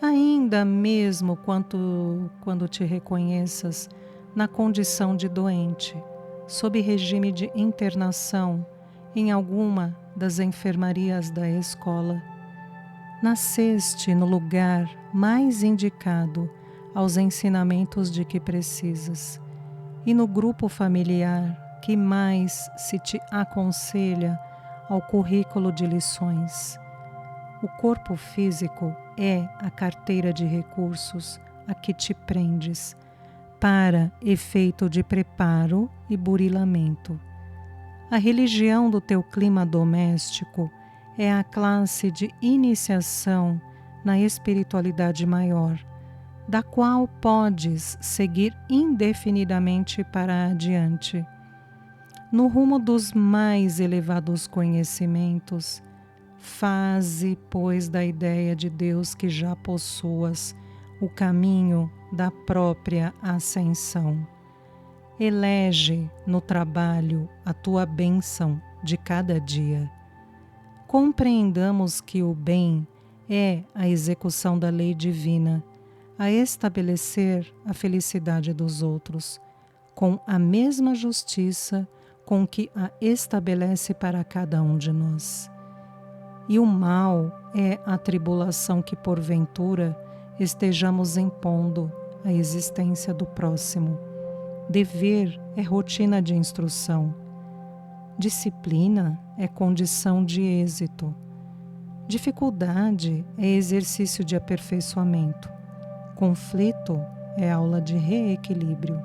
ainda mesmo quando te reconheças na condição de doente, sob regime de internação em alguma das enfermarias da escola. Nasceste no lugar mais indicado aos ensinamentos de que precisas e no grupo familiar que mais se te aconselha ao currículo de lições. O corpo físico é a carteira de recursos a que te prendes, para efeito de preparo e burilamento. A religião do teu clima doméstico é a classe de iniciação na espiritualidade maior, da qual podes seguir indefinidamente para adiante. No rumo dos mais elevados conhecimentos, faze, pois, da ideia de Deus que já possuas o caminho da própria ascensão. Elege no trabalho a tua bênção de cada dia. Compreendamos que o bem é a execução da lei divina, a estabelecer a felicidade dos outros, com a mesma justiça com que a estabelece para cada um de nós. E o mal é a tribulação que, porventura, estejamos impondo à existência do próximo. Dever é rotina de instrução. Disciplina é condição de êxito. Dificuldade é exercício de aperfeiçoamento. Conflito é aula de reequilíbrio.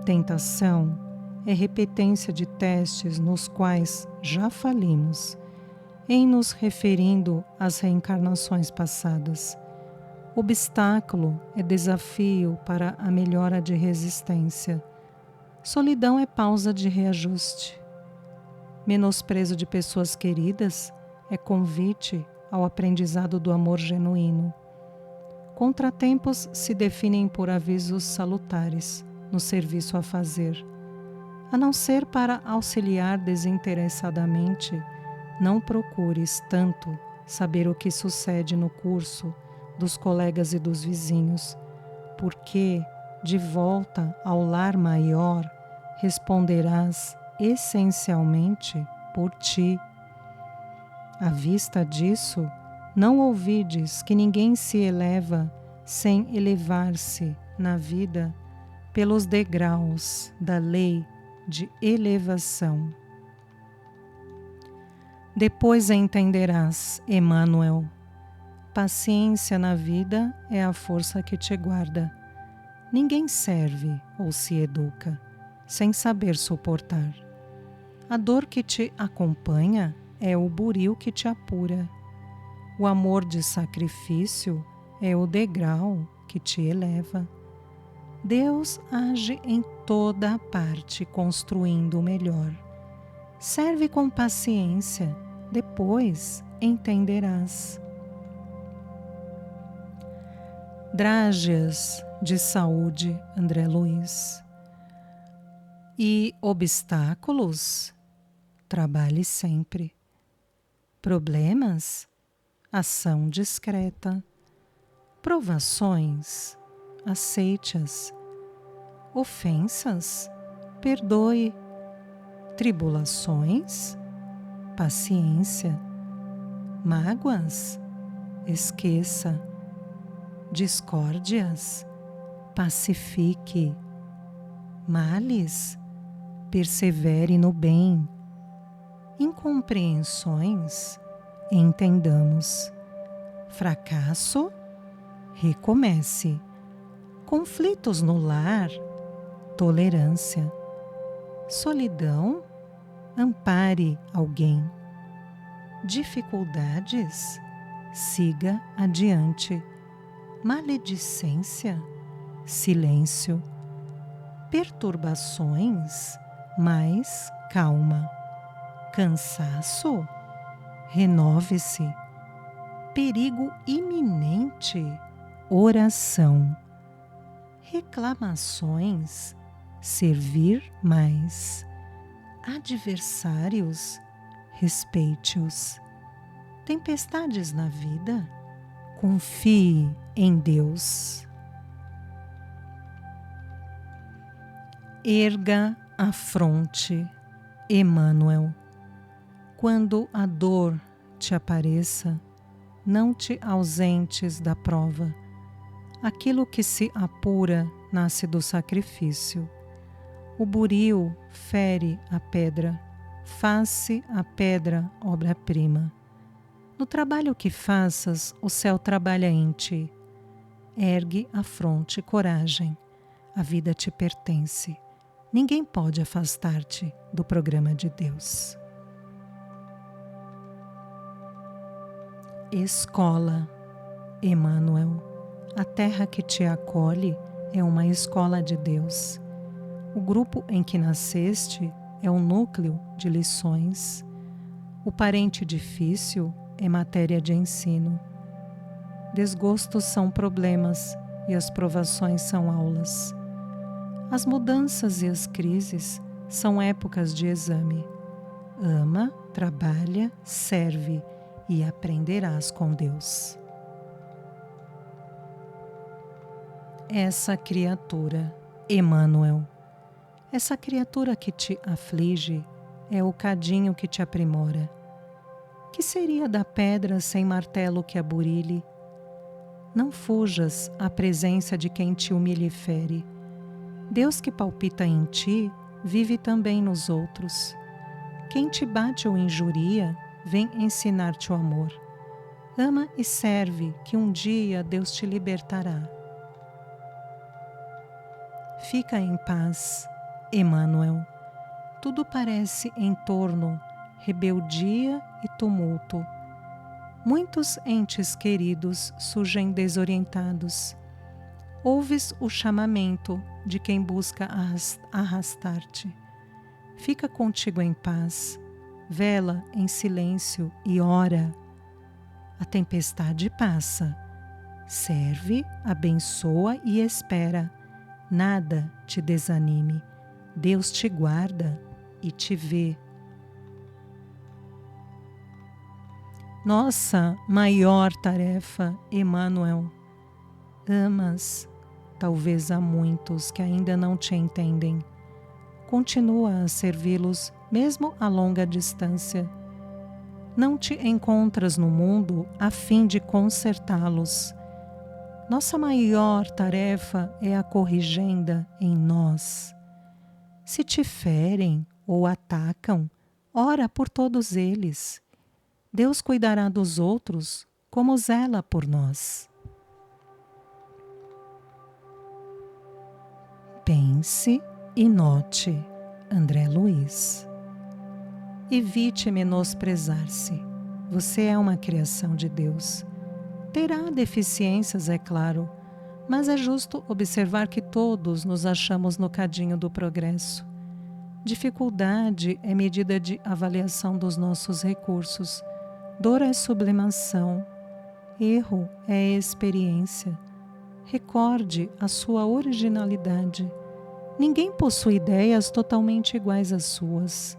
Tentação é repetência de testes nos quais já falimos, em nos referindo às reencarnações passadas. Obstáculo é desafio para a melhora de resistência. Solidão é pausa de reajuste. Menosprezo de pessoas queridas é convite ao aprendizado do amor genuíno. Contratempos se definem por avisos salutares no serviço a fazer. A não ser para auxiliar desinteressadamente, não procures tanto saber o que sucede no curso dos colegas e dos vizinhos, porque, de volta ao lar maior, responderás essencialmente por ti. À vista disso, não ouvides que ninguém se eleva sem elevar-se na vida pelos degraus da lei de elevação. Depois entenderás, Emmanuel. Paciência na vida é a força que te guarda. Ninguém serve ou se educa sem saber suportar. A dor que te acompanha é o buril que te apura. O amor de sacrifício é o degrau que te eleva. Deus age em toda a parte construindo o melhor. Serve com paciência, depois entenderás. Drágeas de saúde, André Luiz. E obstáculos? Trabalhe sempre. Problemas? Ação discreta. Provações? Aceite-as. Ofensas? Perdoe. Tribulações? Paciência. Mágoas? Esqueça. Discórdias? Pacifique. Males? Persevere no bem. Incompreensões? Entendamos. Fracasso? Recomece. Conflitos no lar? Tolerância. Solidão? Ampare alguém. Dificuldades? Siga adiante. Maledicência? Silêncio. Perturbações? Mais calma. Cansaço? Renove-se. Perigo iminente? Oração. Reclamações? Servir mais. Adversários? Respeite-os. Tempestades na vida? Confie em Deus. Erga a fronte, Emmanuel. Quando a dor te apareça, não te ausentes da prova. Aquilo que se apura nasce do sacrifício. O buril fere a pedra, faz-se a pedra obra-prima. No trabalho que faças, o céu trabalha em ti. Ergue a fronte, coragem. A vida te pertence. Ninguém pode afastar-te do programa de Deus. Escola, Emmanuel. A terra que te acolhe é uma escola de Deus. O grupo em que nasceste é um núcleo de lições. O parente difícil é matéria de ensino. Desgostos são problemas e as provações são aulas. As mudanças e as crises são épocas de exame. Ama, trabalha, serve e aprenderás com Deus. Essa criatura, Emmanuel. Essa criatura que te aflige é o cadinho que te aprimora. Que seria da pedra sem martelo que a burile? Não fujas à presença de quem te humilha e fere. Deus que palpita em ti, vive também nos outros. Quem te bate ou injuria, vem ensinar-te o amor. Ama e serve, que um dia Deus te libertará. Fica em paz, Emmanuel. Tudo parece em torno rebeldia e tumulto. Muitos entes queridos surgem desorientados. Ouves o chamamento de quem busca arrastar-te. Fica contigo em paz, vela em silêncio e ora. A tempestade passa. Serve, abençoa e espera. Nada te desanime. Deus te guarda e te vê. Nossa maior tarefa, Emmanuel. Amas, talvez há muitos que ainda não te entendem. Continua a servi-los, mesmo a longa distância. Não te encontras no mundo a fim de consertá-los. Nossa maior tarefa é a corrigenda em nós. Se te ferem ou atacam, ora por todos eles. Deus cuidará dos outros como zela por nós. Pense e note, André Luiz. Evite menosprezar-se. Você é uma criação de Deus. Terá deficiências, é claro, mas é justo observar que todos nos achamos no cadinho do progresso. Dificuldade é medida de avaliação dos nossos recursos. Dor é sublimação. Erro é experiência. Recorde a sua originalidade. Ninguém possui ideias totalmente iguais às suas.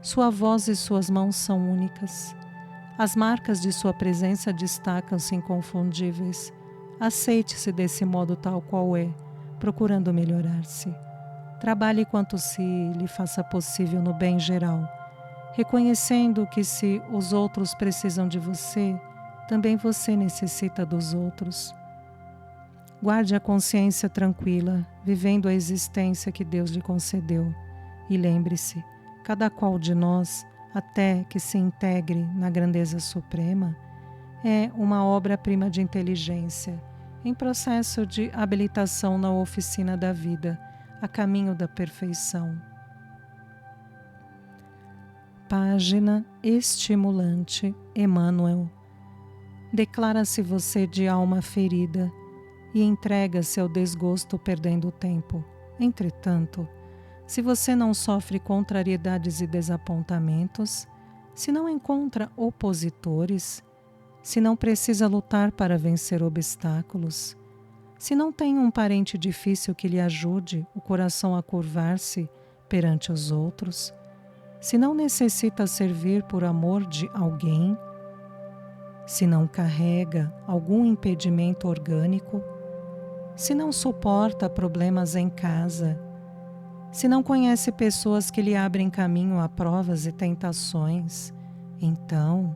Sua voz e suas mãos são únicas. As marcas de sua presença destacam-se inconfundíveis. Aceite-se desse modo tal qual é, procurando melhorar-se. Trabalhe quanto se lhe faça possível no bem geral, reconhecendo que se os outros precisam de você, também você necessita dos outros. Guarde a consciência tranquila, vivendo a existência que Deus lhe concedeu. E lembre-se, cada qual de nós, até que se integre na grandeza suprema, é uma obra-prima de inteligência, em processo de habilitação na oficina da vida, a caminho da perfeição. Página estimulante, Emmanuel. Declara-se você de alma ferida e entrega-se ao desgosto perdendo tempo. Entretanto, se você não sofre contrariedades e desapontamentos, se não encontra opositores, se não precisa lutar para vencer obstáculos, se não tem um parente difícil que lhe ajude o coração a curvar-se perante os outros, se não necessita servir por amor de alguém, se não carrega algum impedimento orgânico, se não suporta problemas em casa, Se não conhece pessoas que lhe abrem caminho a provas e tentações, então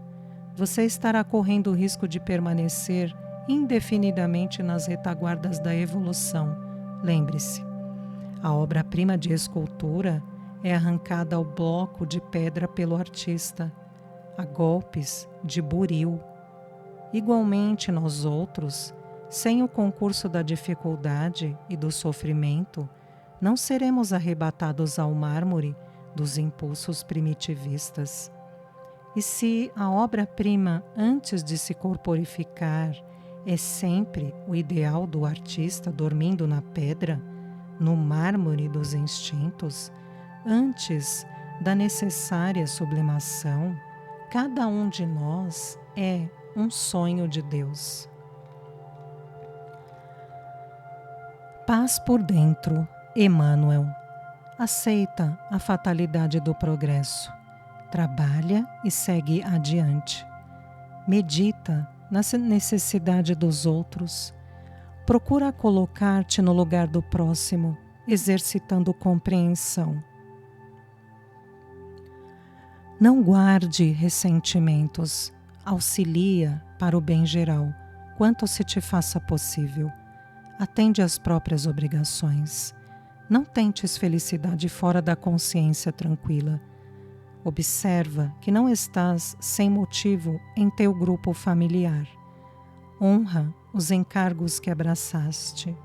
você estará correndo o risco de permanecer indefinidamente nas retaguardas da evolução. Lembre-se, a obra-prima de escultura é arrancada ao bloco de pedra pelo artista, a golpes de buril. Igualmente nós outros, sem o concurso da dificuldade e do sofrimento, não seremos arrebatados ao mármore dos impulsos primitivistas. E se a obra-prima, antes de se corporificar, é sempre o ideal do artista dormindo na pedra, no mármore dos instintos, antes da necessária sublimação, cada um de nós é um sonho de Deus. Paz por dentro, Emmanuel. Aceita a fatalidade do progresso. Trabalha e segue adiante. Medita na necessidade dos outros. Procura colocar-te no lugar do próximo, exercitando compreensão. Não guarde ressentimentos. Auxilia para o bem geral, quanto se te faça possível. Atende às próprias obrigações. Não tentes felicidade fora da consciência tranquila. Observa que não estás sem motivo em teu grupo familiar. Honra os encargos que abraçaste.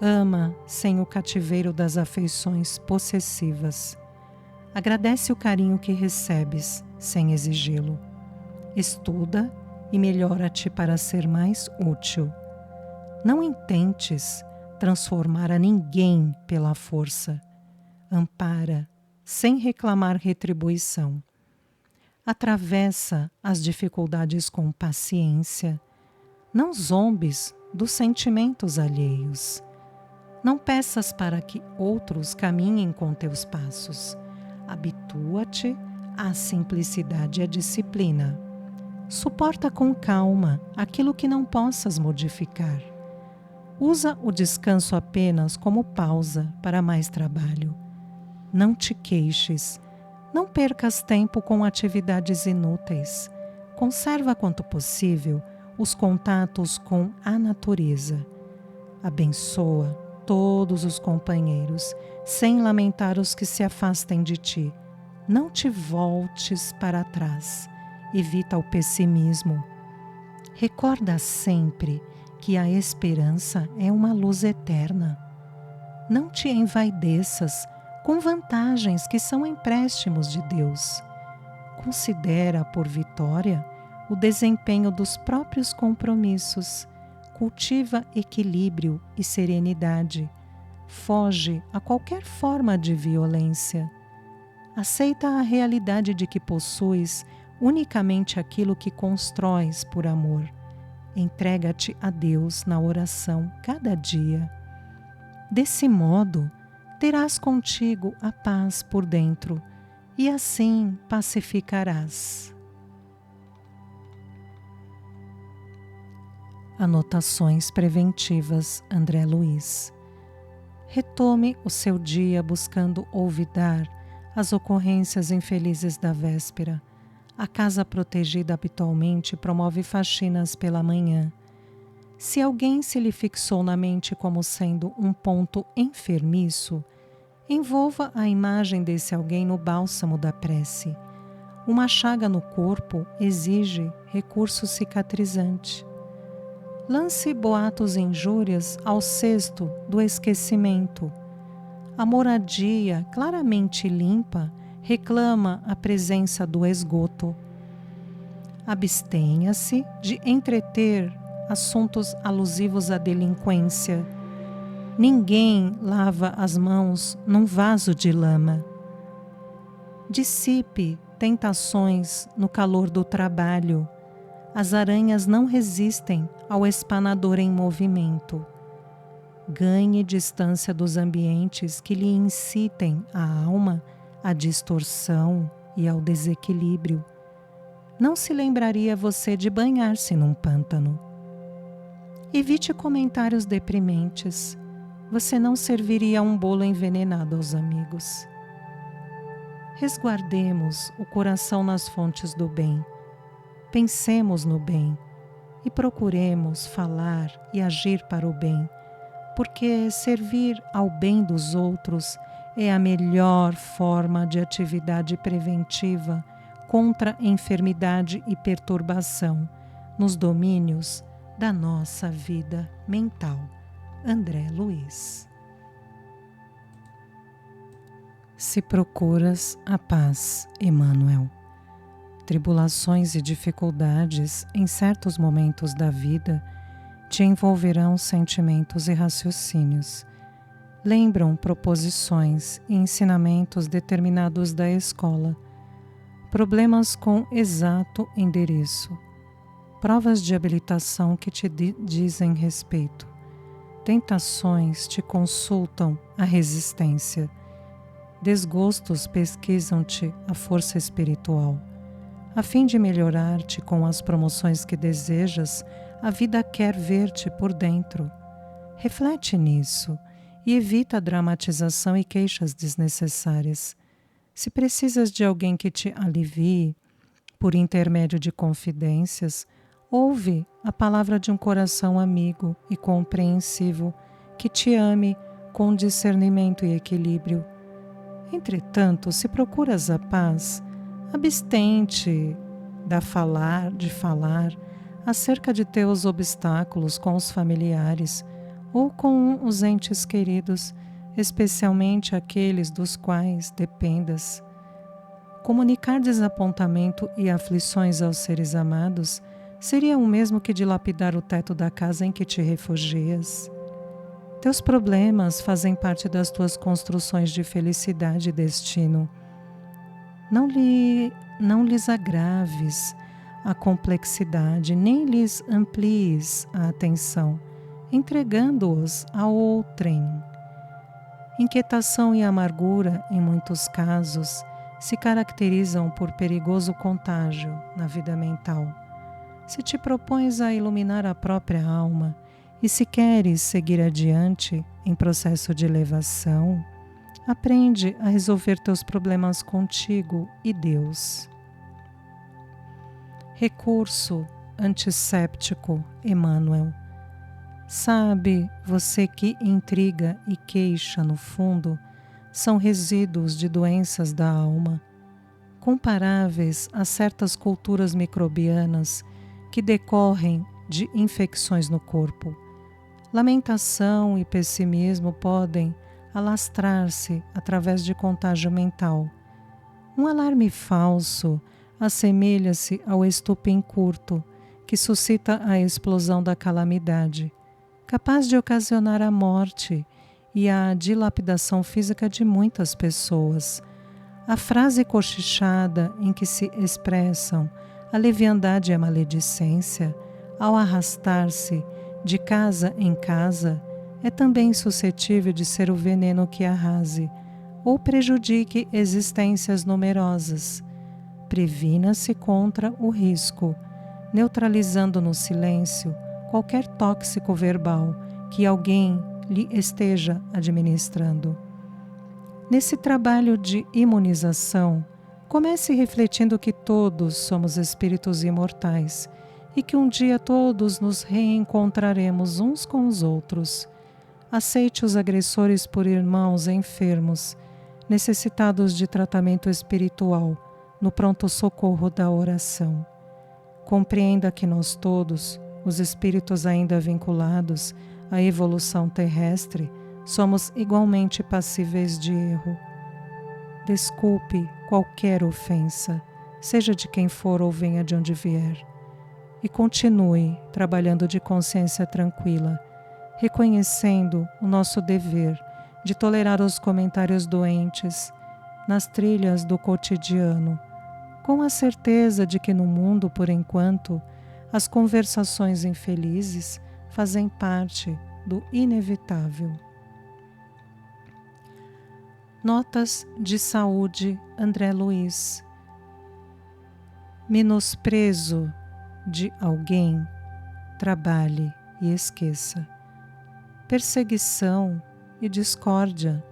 Ama sem o cativeiro das afeições possessivas. Agradece o carinho que recebes, sem exigi-lo. Estuda e melhora-te para ser mais útil. Não intentes transformar a ninguém pela força. Ampara, sem reclamar retribuição. Atravessa as dificuldades com paciência. Não zombes dos sentimentos alheios. Não peças para que outros caminhem com teus passos. Habitua-te à simplicidade e à disciplina. Suporta com calma aquilo que não possas modificar. Usa o descanso apenas como pausa para mais trabalho. Não te queixes. Não percas tempo com atividades inúteis. Conserva quanto possível os contatos com a natureza. Abençoa todos os companheiros, sem lamentar os que se afastem de ti. Não te voltes para trás. Evita o pessimismo. Recorda sempre que a esperança é uma luz eterna. Não te envaideças com vantagens que são empréstimos de Deus. Considera por vitória o desempenho dos próprios compromissos. Cultiva equilíbrio e serenidade. Foge a qualquer forma de violência. Aceita a realidade de que possuis unicamente aquilo que constróis por amor. Entrega-te a Deus na oração cada dia. Desse modo, terás contigo a paz por dentro e assim pacificarás. Anotações preventivas, André Luiz. Retome o seu dia buscando olvidar as ocorrências infelizes da véspera. A casa protegida habitualmente promove faxinas pela manhã. Se alguém se lhe fixou na mente como sendo um ponto enfermiço, envolva a imagem desse alguém no bálsamo da prece. Uma chaga no corpo exige recurso cicatrizante. Lance boatos e injúrias ao cesto do esquecimento. A moradia claramente limpa reclama a presença do esgoto. Abstenha-se de entreter assuntos alusivos à delinquência. Ninguém lava as mãos num vaso de lama. Dissipe tentações no calor do trabalho. As aranhas não resistem ao espanador em movimento. Ganhe distância dos ambientes que lhe incitem a alma à distorção e ao desequilíbrio. Não se lembraria você de banhar-se num pântano. Evite comentários deprimentes. você não serviria um bolo envenenado aos amigos. Resguardemos o coração nas fontes do bem. Pensemos no bem e procuremos falar e agir para o bem, porque servir ao bem dos outros é a melhor forma de atividade preventiva contra enfermidade e perturbação nos domínios da nossa vida mental. André Luiz. Se procuras a paz, Emmanuel, tribulações e dificuldades em certos momentos da vida te envolverão sentimentos e raciocínios. Lembram proposições e ensinamentos determinados da escola, problemas com exato endereço, provas de habilitação que te dizem respeito, tentações te consultam a resistência, desgostos pesquisam-te a força espiritual. A fim de melhorar-te com as promoções que desejas, a vida quer ver-te por dentro. Reflete nisso e evita a dramatização e queixas desnecessárias. Se precisas de alguém que te alivie, por intermédio de confidências, ouve a palavra de um coração amigo e compreensivo que te ame com discernimento e equilíbrio. Entretanto, se procuras a paz, abstente de falar acerca de teus obstáculos com os familiares ou com os entes queridos, especialmente aqueles dos quais dependas. Comunicar desapontamento e aflições aos seres amados seria o mesmo que dilapidar o teto da casa em que te refugias. Teus problemas fazem parte das tuas construções de felicidade e destino. Não lhes agraves a complexidade, nem lhes amplies a atenção, entregando-os a outrem. Inquietação e amargura, em muitos casos, se caracterizam por perigoso contágio na vida mental. Se te propões a iluminar a própria alma e se queres seguir adiante em processo de elevação, aprende a resolver teus problemas contigo e Deus. Recurso antisséptico, Emmanuel. Sabe você que intriga e queixa, no fundo, são resíduos de doenças da alma, comparáveis a certas culturas microbianas que decorrem de infecções no corpo. Lamentação e pessimismo podem alastrar-se através de contágio mental. Um alarme falso assemelha-se ao estupim curto que suscita a explosão da calamidade, capaz de ocasionar a morte e a dilapidação física de muitas pessoas. A frase cochichada em que se expressam a leviandade e a maledicência, ao arrastar-se de casa em casa, é também suscetível de ser o veneno que arrase ou prejudique existências numerosas. Previna-se contra o risco, neutralizando no silêncio qualquer tóxico verbal que alguém lhe esteja administrando. Nesse trabalho de imunização, comece refletindo que todos somos espíritos imortais e que um dia todos nos reencontraremos uns com os outros. Aceite os agressores por irmãos enfermos, necessitados de tratamento espiritual, no pronto-socorro da oração. Compreenda que nós todos, os espíritos ainda vinculados à evolução terrestre, somos igualmente passíveis de erro. Desculpe qualquer ofensa, seja de quem for ou venha de onde vier, e continue trabalhando de consciência tranquila, reconhecendo o nosso dever de tolerar os comentários doentes nas trilhas do cotidiano, com a certeza de que no mundo, por enquanto, as conversações infelizes fazem parte do inevitável. Notas de saúde, André Luiz. Menosprezo de alguém, trabalhe e esqueça. Perseguição e discórdia,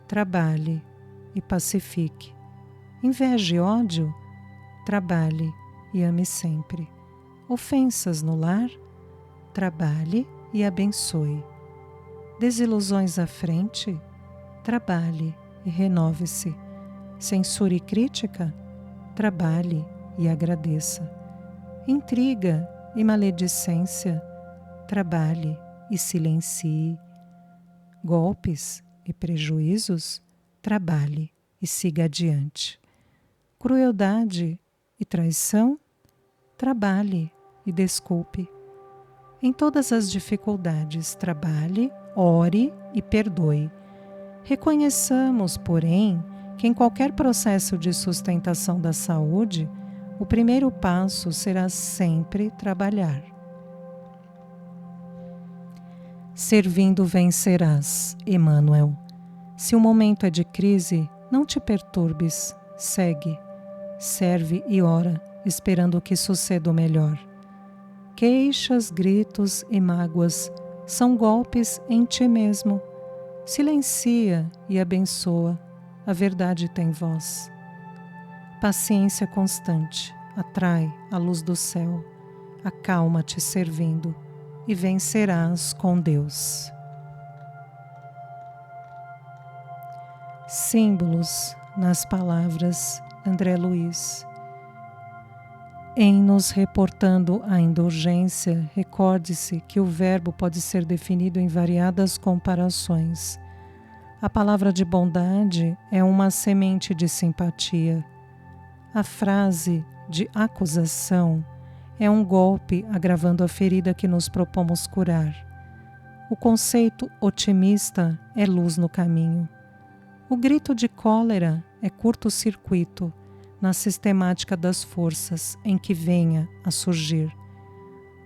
trabalhe e pacifique. Inveja e ódio, trabalhe e ame sempre. Ofensas no lar, trabalhe e abençoe. Desilusões à frente, trabalhe e renove-se. Censura e crítica, trabalhe e agradeça. Intriga e maledicência, trabalhe e silencie. Golpes e prejuízos, trabalhe e siga adiante. Crueldade e traição, trabalhe e desculpe. Em todas as dificuldades, trabalhe, ore e perdoe. Reconheçamos, porém, que em qualquer processo de sustentação da saúde, o primeiro passo será sempre trabalhar. Servindo vencerás, Emmanuel. Se o momento é de crise, não te perturbes, segue. Serve e ora, esperando que suceda o melhor. Queixas, gritos e mágoas são golpes em ti mesmo. Silencia e abençoa, a verdade tem voz. Paciência constante atrai a luz do céu. Acalma-te servindo e vencerás com Deus. Símbolos nas palavras André Luiz. Em nos reportando à indulgência, recorde-se que o verbo pode ser definido em variadas comparações. A palavra de bondade é uma semente de simpatia. A frase de acusação é um golpe agravando a ferida que nos propomos curar. O conceito otimista é luz no caminho. O grito de cólera é curto-circuito na sistemática das forças em que venha a surgir.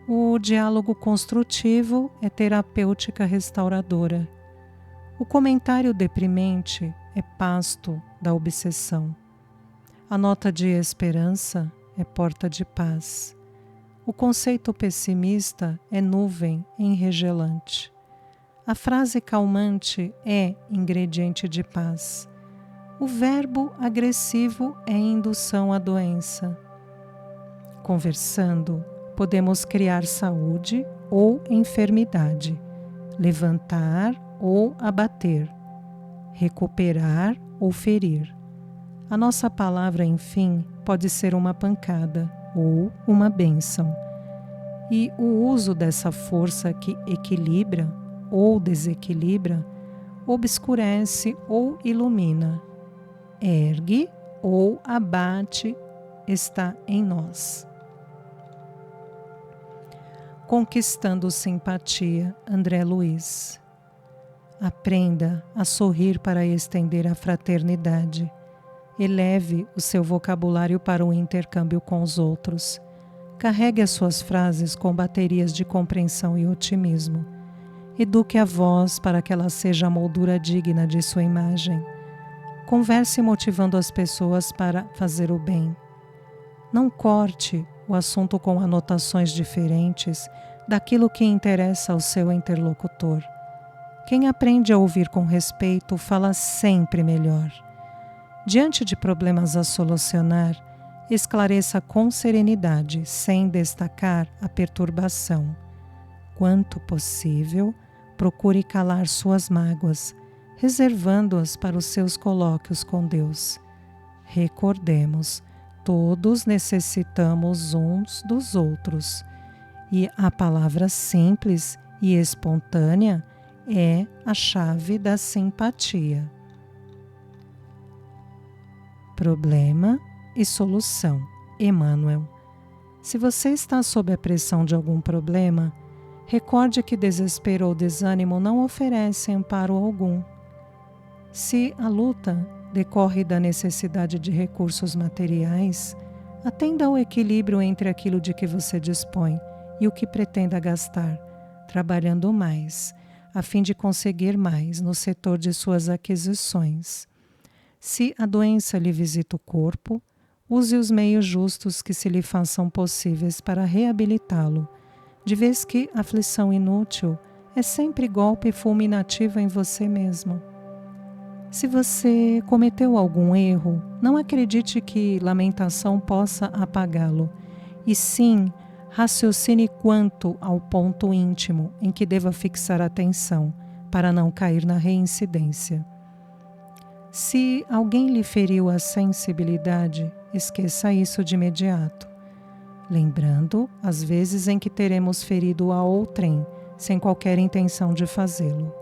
O diálogo construtivo é terapêutica restauradora. O comentário deprimente é pasto da obsessão. A nota de esperança é porta de paz. O conceito pessimista é nuvem enregelante. A frase calmante é ingrediente de paz. O verbo agressivo é indução à doença. Conversando, podemos criar saúde ou enfermidade, levantar ou abater, recuperar ou ferir. A nossa palavra, enfim, pode ser uma pancada ou uma bênção. E o uso dessa força que equilibra ou desequilibra, obscurece ou ilumina, ergue ou abate, está em nós. Conquistando simpatia, André Luiz. Aprenda a sorrir para estender a fraternidade. Eleve o seu vocabulário para o intercâmbio com os outros. Carregue as suas frases com baterias de compreensão e otimismo. Eduque a voz para que ela seja a moldura digna de sua imagem. Converse motivando as pessoas para fazer o bem. Não corte o assunto com anotações diferentes daquilo que interessa ao seu interlocutor. Quem aprende a ouvir com respeito fala sempre melhor. Diante de problemas a solucionar, esclareça com serenidade, sem destacar a perturbação. Quanto possível, procure calar suas mágoas, reservando-as para os seus colóquios com Deus. Recordemos, todos necessitamos uns dos outros, e a palavra simples e espontânea é a chave da simpatia. Problema e solução. Emmanuel. Se você está sob a pressão de algum problema, recorde que desespero ou desânimo não oferecem amparo algum. Se a luta decorre da necessidade de recursos materiais, atenda ao equilíbrio entre aquilo de que você dispõe e o que pretenda gastar, trabalhando mais, a fim de conseguir mais no setor de suas aquisições. Se a doença lhe visita o corpo, use os meios justos que se lhe façam possíveis para reabilitá-lo, de vez que aflição inútil é sempre golpe fulminativo em você mesmo. Se você cometeu algum erro, não acredite que lamentação possa apagá-lo, e sim raciocine quanto ao ponto íntimo em que deva fixar a atenção para não cair na reincidência. Se alguém lhe feriu a sensibilidade, esqueça isso de imediato, lembrando as vezes em que teremos ferido a outrem sem qualquer intenção de fazê-lo.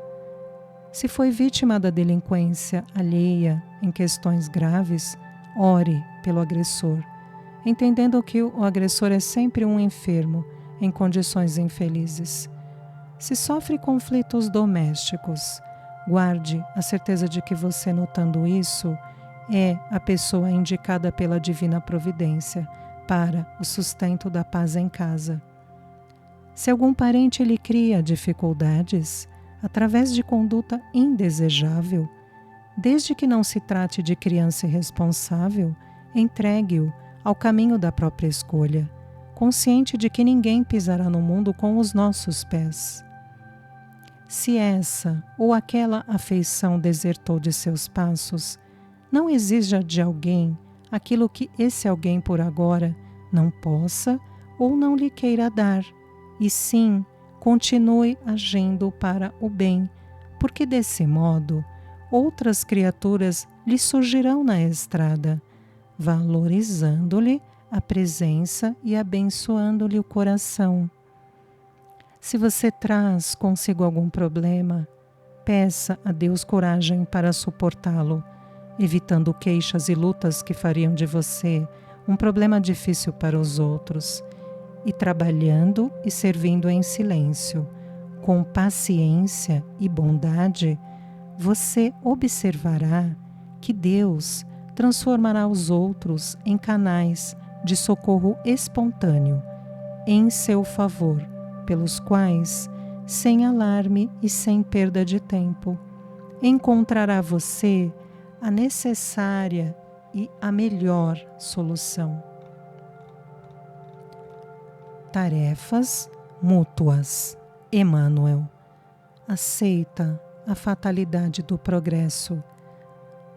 Se foi vítima da delinquência alheia em questões graves, ore pelo agressor, entendendo que o agressor é sempre um enfermo em condições infelizes. Se sofre conflitos domésticos, guarde a certeza de que você, notando isso, é a pessoa indicada pela divina providência para o sustento da paz em casa. Se algum parente lhe cria dificuldades, através de conduta indesejável, desde que não se trate de criança irresponsável, entregue-o ao caminho da própria escolha, consciente de que ninguém pisará no mundo com os nossos pés. Se essa ou aquela afeição desertou de seus passos, não exija de alguém aquilo que esse alguém por agora não possa ou não lhe queira dar, e sim, continue agindo para o bem, porque desse modo outras criaturas lhe surgirão na estrada, valorizando-lhe a presença e abençoando-lhe o coração. Se você traz consigo algum problema, peça a Deus coragem para suportá-lo, evitando queixas e lutas que fariam de você um problema difícil para os outros, e trabalhando e servindo em silêncio, com paciência e bondade, você observará que Deus transformará os outros em canais de socorro espontâneo em seu favor, pelos quais, sem alarme e sem perda de tempo, encontrará você a necessária e a melhor solução. Tarefas mútuas. Emmanuel. Aceita a fatalidade do progresso,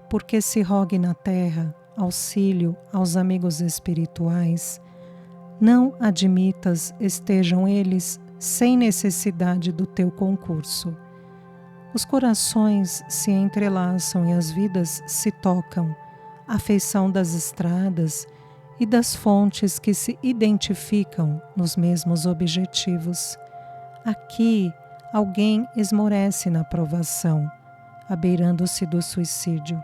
porque se rogue na terra auxílio aos amigos espirituais, não admitas estejam eles sem necessidade do teu concurso. Os corações se entrelaçam e as vidas se tocam, à feição das estradas e das fontes que se identificam nos mesmos objetivos. Aqui, alguém esmorece na provação, abeirando-se do suicídio.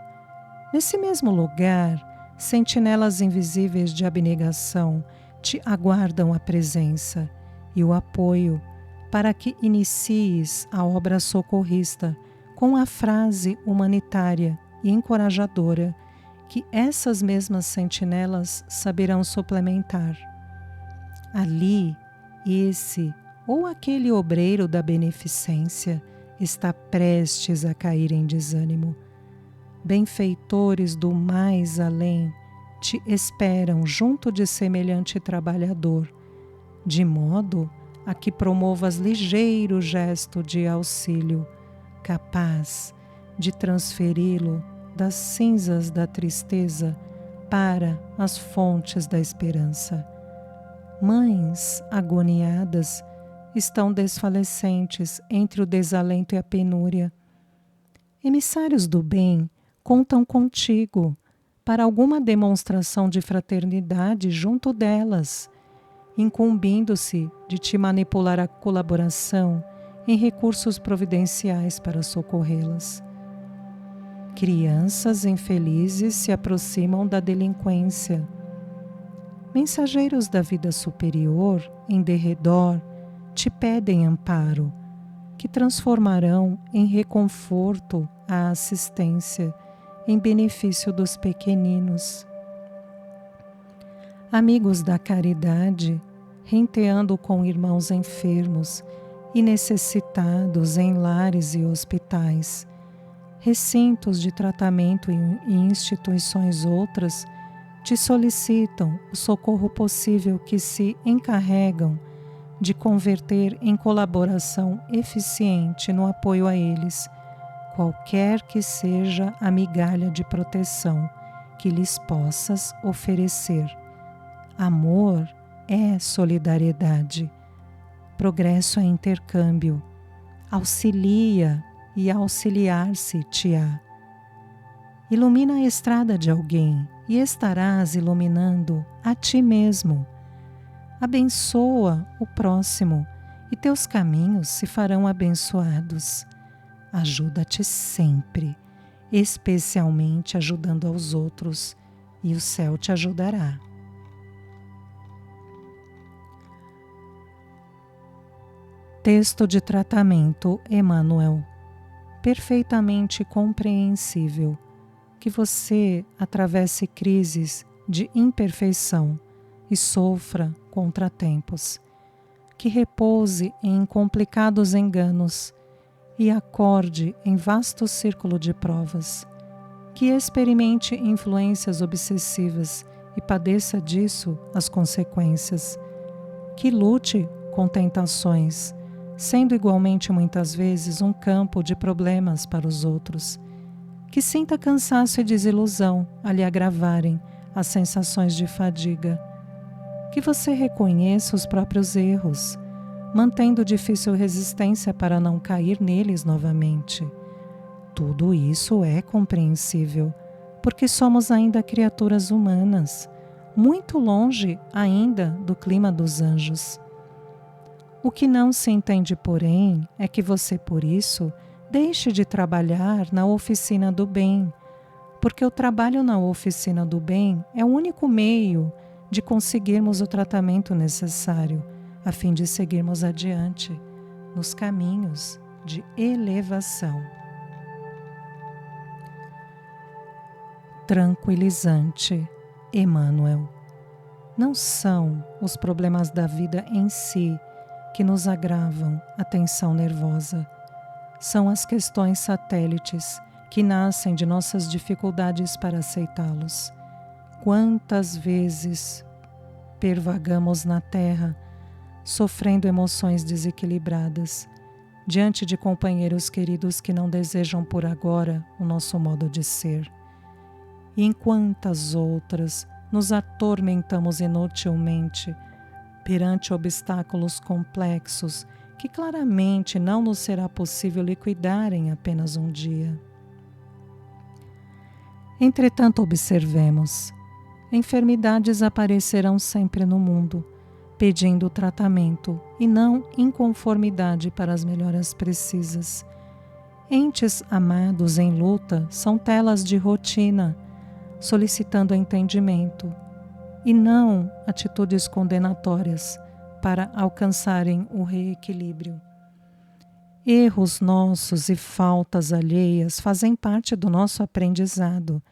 Nesse mesmo lugar, sentinelas invisíveis de abnegação te aguardam a presença e o apoio para que inicies a obra socorrista com a frase humanitária e encorajadora que essas mesmas sentinelas saberão suplementar. Ali, esse ou aquele obreiro da beneficência está prestes a cair em desânimo. Benfeitores do mais além te esperam junto de semelhante trabalhador, de modo a que promovas ligeiro gesto de auxílio, capaz de transferi-lo das cinzas da tristeza para as fontes da esperança. Mães agoniadas estão desfalecentes entre o desalento e a penúria. Emissários do bem contam contigo para alguma demonstração de fraternidade junto delas, incumbindo-se de te manipular a colaboração em recursos providenciais para socorrê-las. Crianças infelizes se aproximam da delinquência. Mensageiros da vida superior, em derredor, te pedem amparo, que transformarão em reconforto a assistência, em benefício dos pequeninos. Amigos da caridade, renteando com irmãos enfermos e necessitados em lares e hospitais, recintos de tratamento e instituições outras, te solicitam o socorro possível que se encarregam de converter em colaboração eficiente no apoio a eles, qualquer que seja a migalha de proteção que lhes possas oferecer. Amor é solidariedade, progresso é intercâmbio, auxilia e auxiliar-se-te-á. Ilumina a estrada de alguém e estarás iluminando a ti mesmo. Abençoa o próximo e teus caminhos se farão abençoados. Ajuda-te sempre, especialmente ajudando aos outros, e o céu te ajudará. Texto de tratamento Emmanuel. Perfeitamente compreensível que você atravesse crises de imperfeição e sofra contratempos, que repouse em complicados enganos e acorde em vasto círculo de provas, que experimente influências obsessivas e padeça disso as consequências, que lute com tentações, sendo igualmente muitas vezes um campo de problemas para os outros, que sinta cansaço e desilusão a lhe agravarem as sensações de fadiga, que você reconheça os próprios erros, mantendo difícil resistência para não cair neles novamente. Tudo isso é compreensível, porque somos ainda criaturas humanas, muito longe ainda do clima dos anjos. O que não se entende, porém, é que você, por isso, deixe de trabalhar na oficina do bem, porque o trabalho na oficina do bem é o único meio de conseguirmos o tratamento necessário, a fim de seguirmos adiante nos caminhos de elevação. Tranquilizante, Emmanuel. Não são os problemas da vida em si que nos agravam a tensão nervosa. São as questões satélites que nascem de nossas dificuldades para aceitá-los. Quantas vezes pervagamos na terra, sofrendo emoções desequilibradas, diante de companheiros queridos que não desejam por agora o nosso modo de ser. E em quantas outras nos atormentamos inutilmente perante obstáculos complexos que claramente não nos será possível liquidar em apenas um dia. Entretanto, observemos, enfermidades aparecerão sempre no mundo, pedindo tratamento e não inconformidade para as melhoras precisas. Entes amados em luta são telas de rotina, solicitando entendimento, e não atitudes condenatórias para alcançarem o reequilíbrio. Erros nossos e faltas alheias fazem parte do nosso aprendizado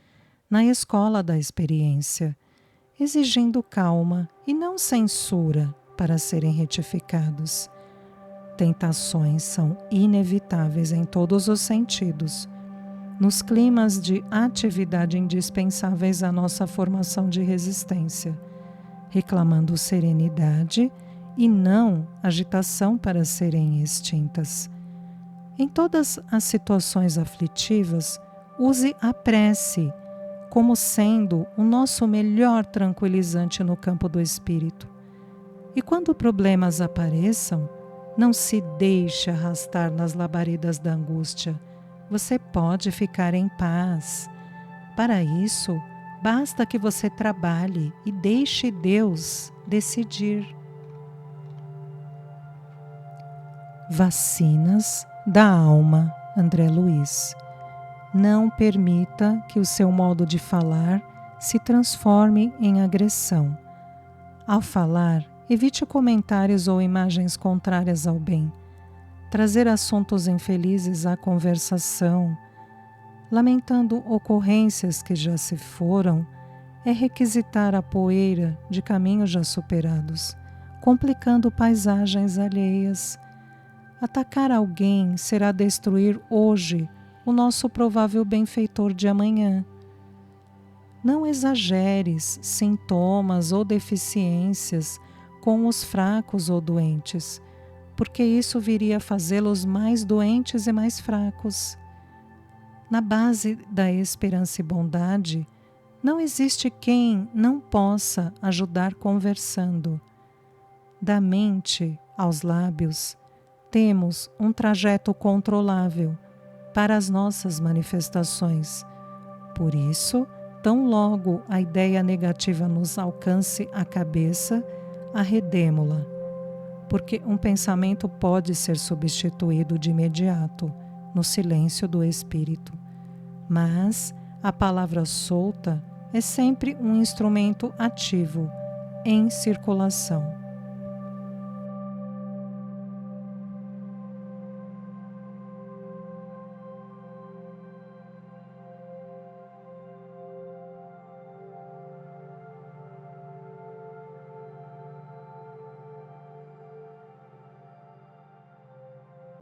na escola da experiência, exigindo calma e não censura para serem retificados. Tentações são inevitáveis em todos os sentidos, nos climas de atividade indispensáveis à nossa formação de resistência, reclamando serenidade e não agitação para serem extintas. Em todas as situações aflitivas, use a prece como sendo o nosso melhor tranquilizante no campo do espírito. E quando problemas apareçam, não se deixe arrastar nas labaredas da angústia. Você pode ficar em paz. Para isso, basta que você trabalhe e deixe Deus decidir. Vacinas da alma, André Luiz. Não permita que o seu modo de falar se transforme em agressão. Ao falar, evite comentários ou imagens contrárias ao bem. Trazer assuntos infelizes à conversação, lamentando ocorrências que já se foram, é requisitar a poeira de caminhos já superados, complicando paisagens alheias. Atacar alguém será destruir hoje o nosso provável benfeitor de amanhã. Não exageres sintomas ou deficiências com os fracos ou doentes, porque isso viria a fazê-los mais doentes e mais fracos. Na base da esperança e bondade, não existe quem não possa ajudar conversando. Da mente aos lábios, temos um trajeto controlável para as nossas manifestações. Por isso, tão logo a ideia negativa nos alcance a cabeça, arredemo-la, porque um pensamento pode ser substituído de imediato, no silêncio do espírito. Mas a palavra solta é sempre um instrumento ativo, em circulação.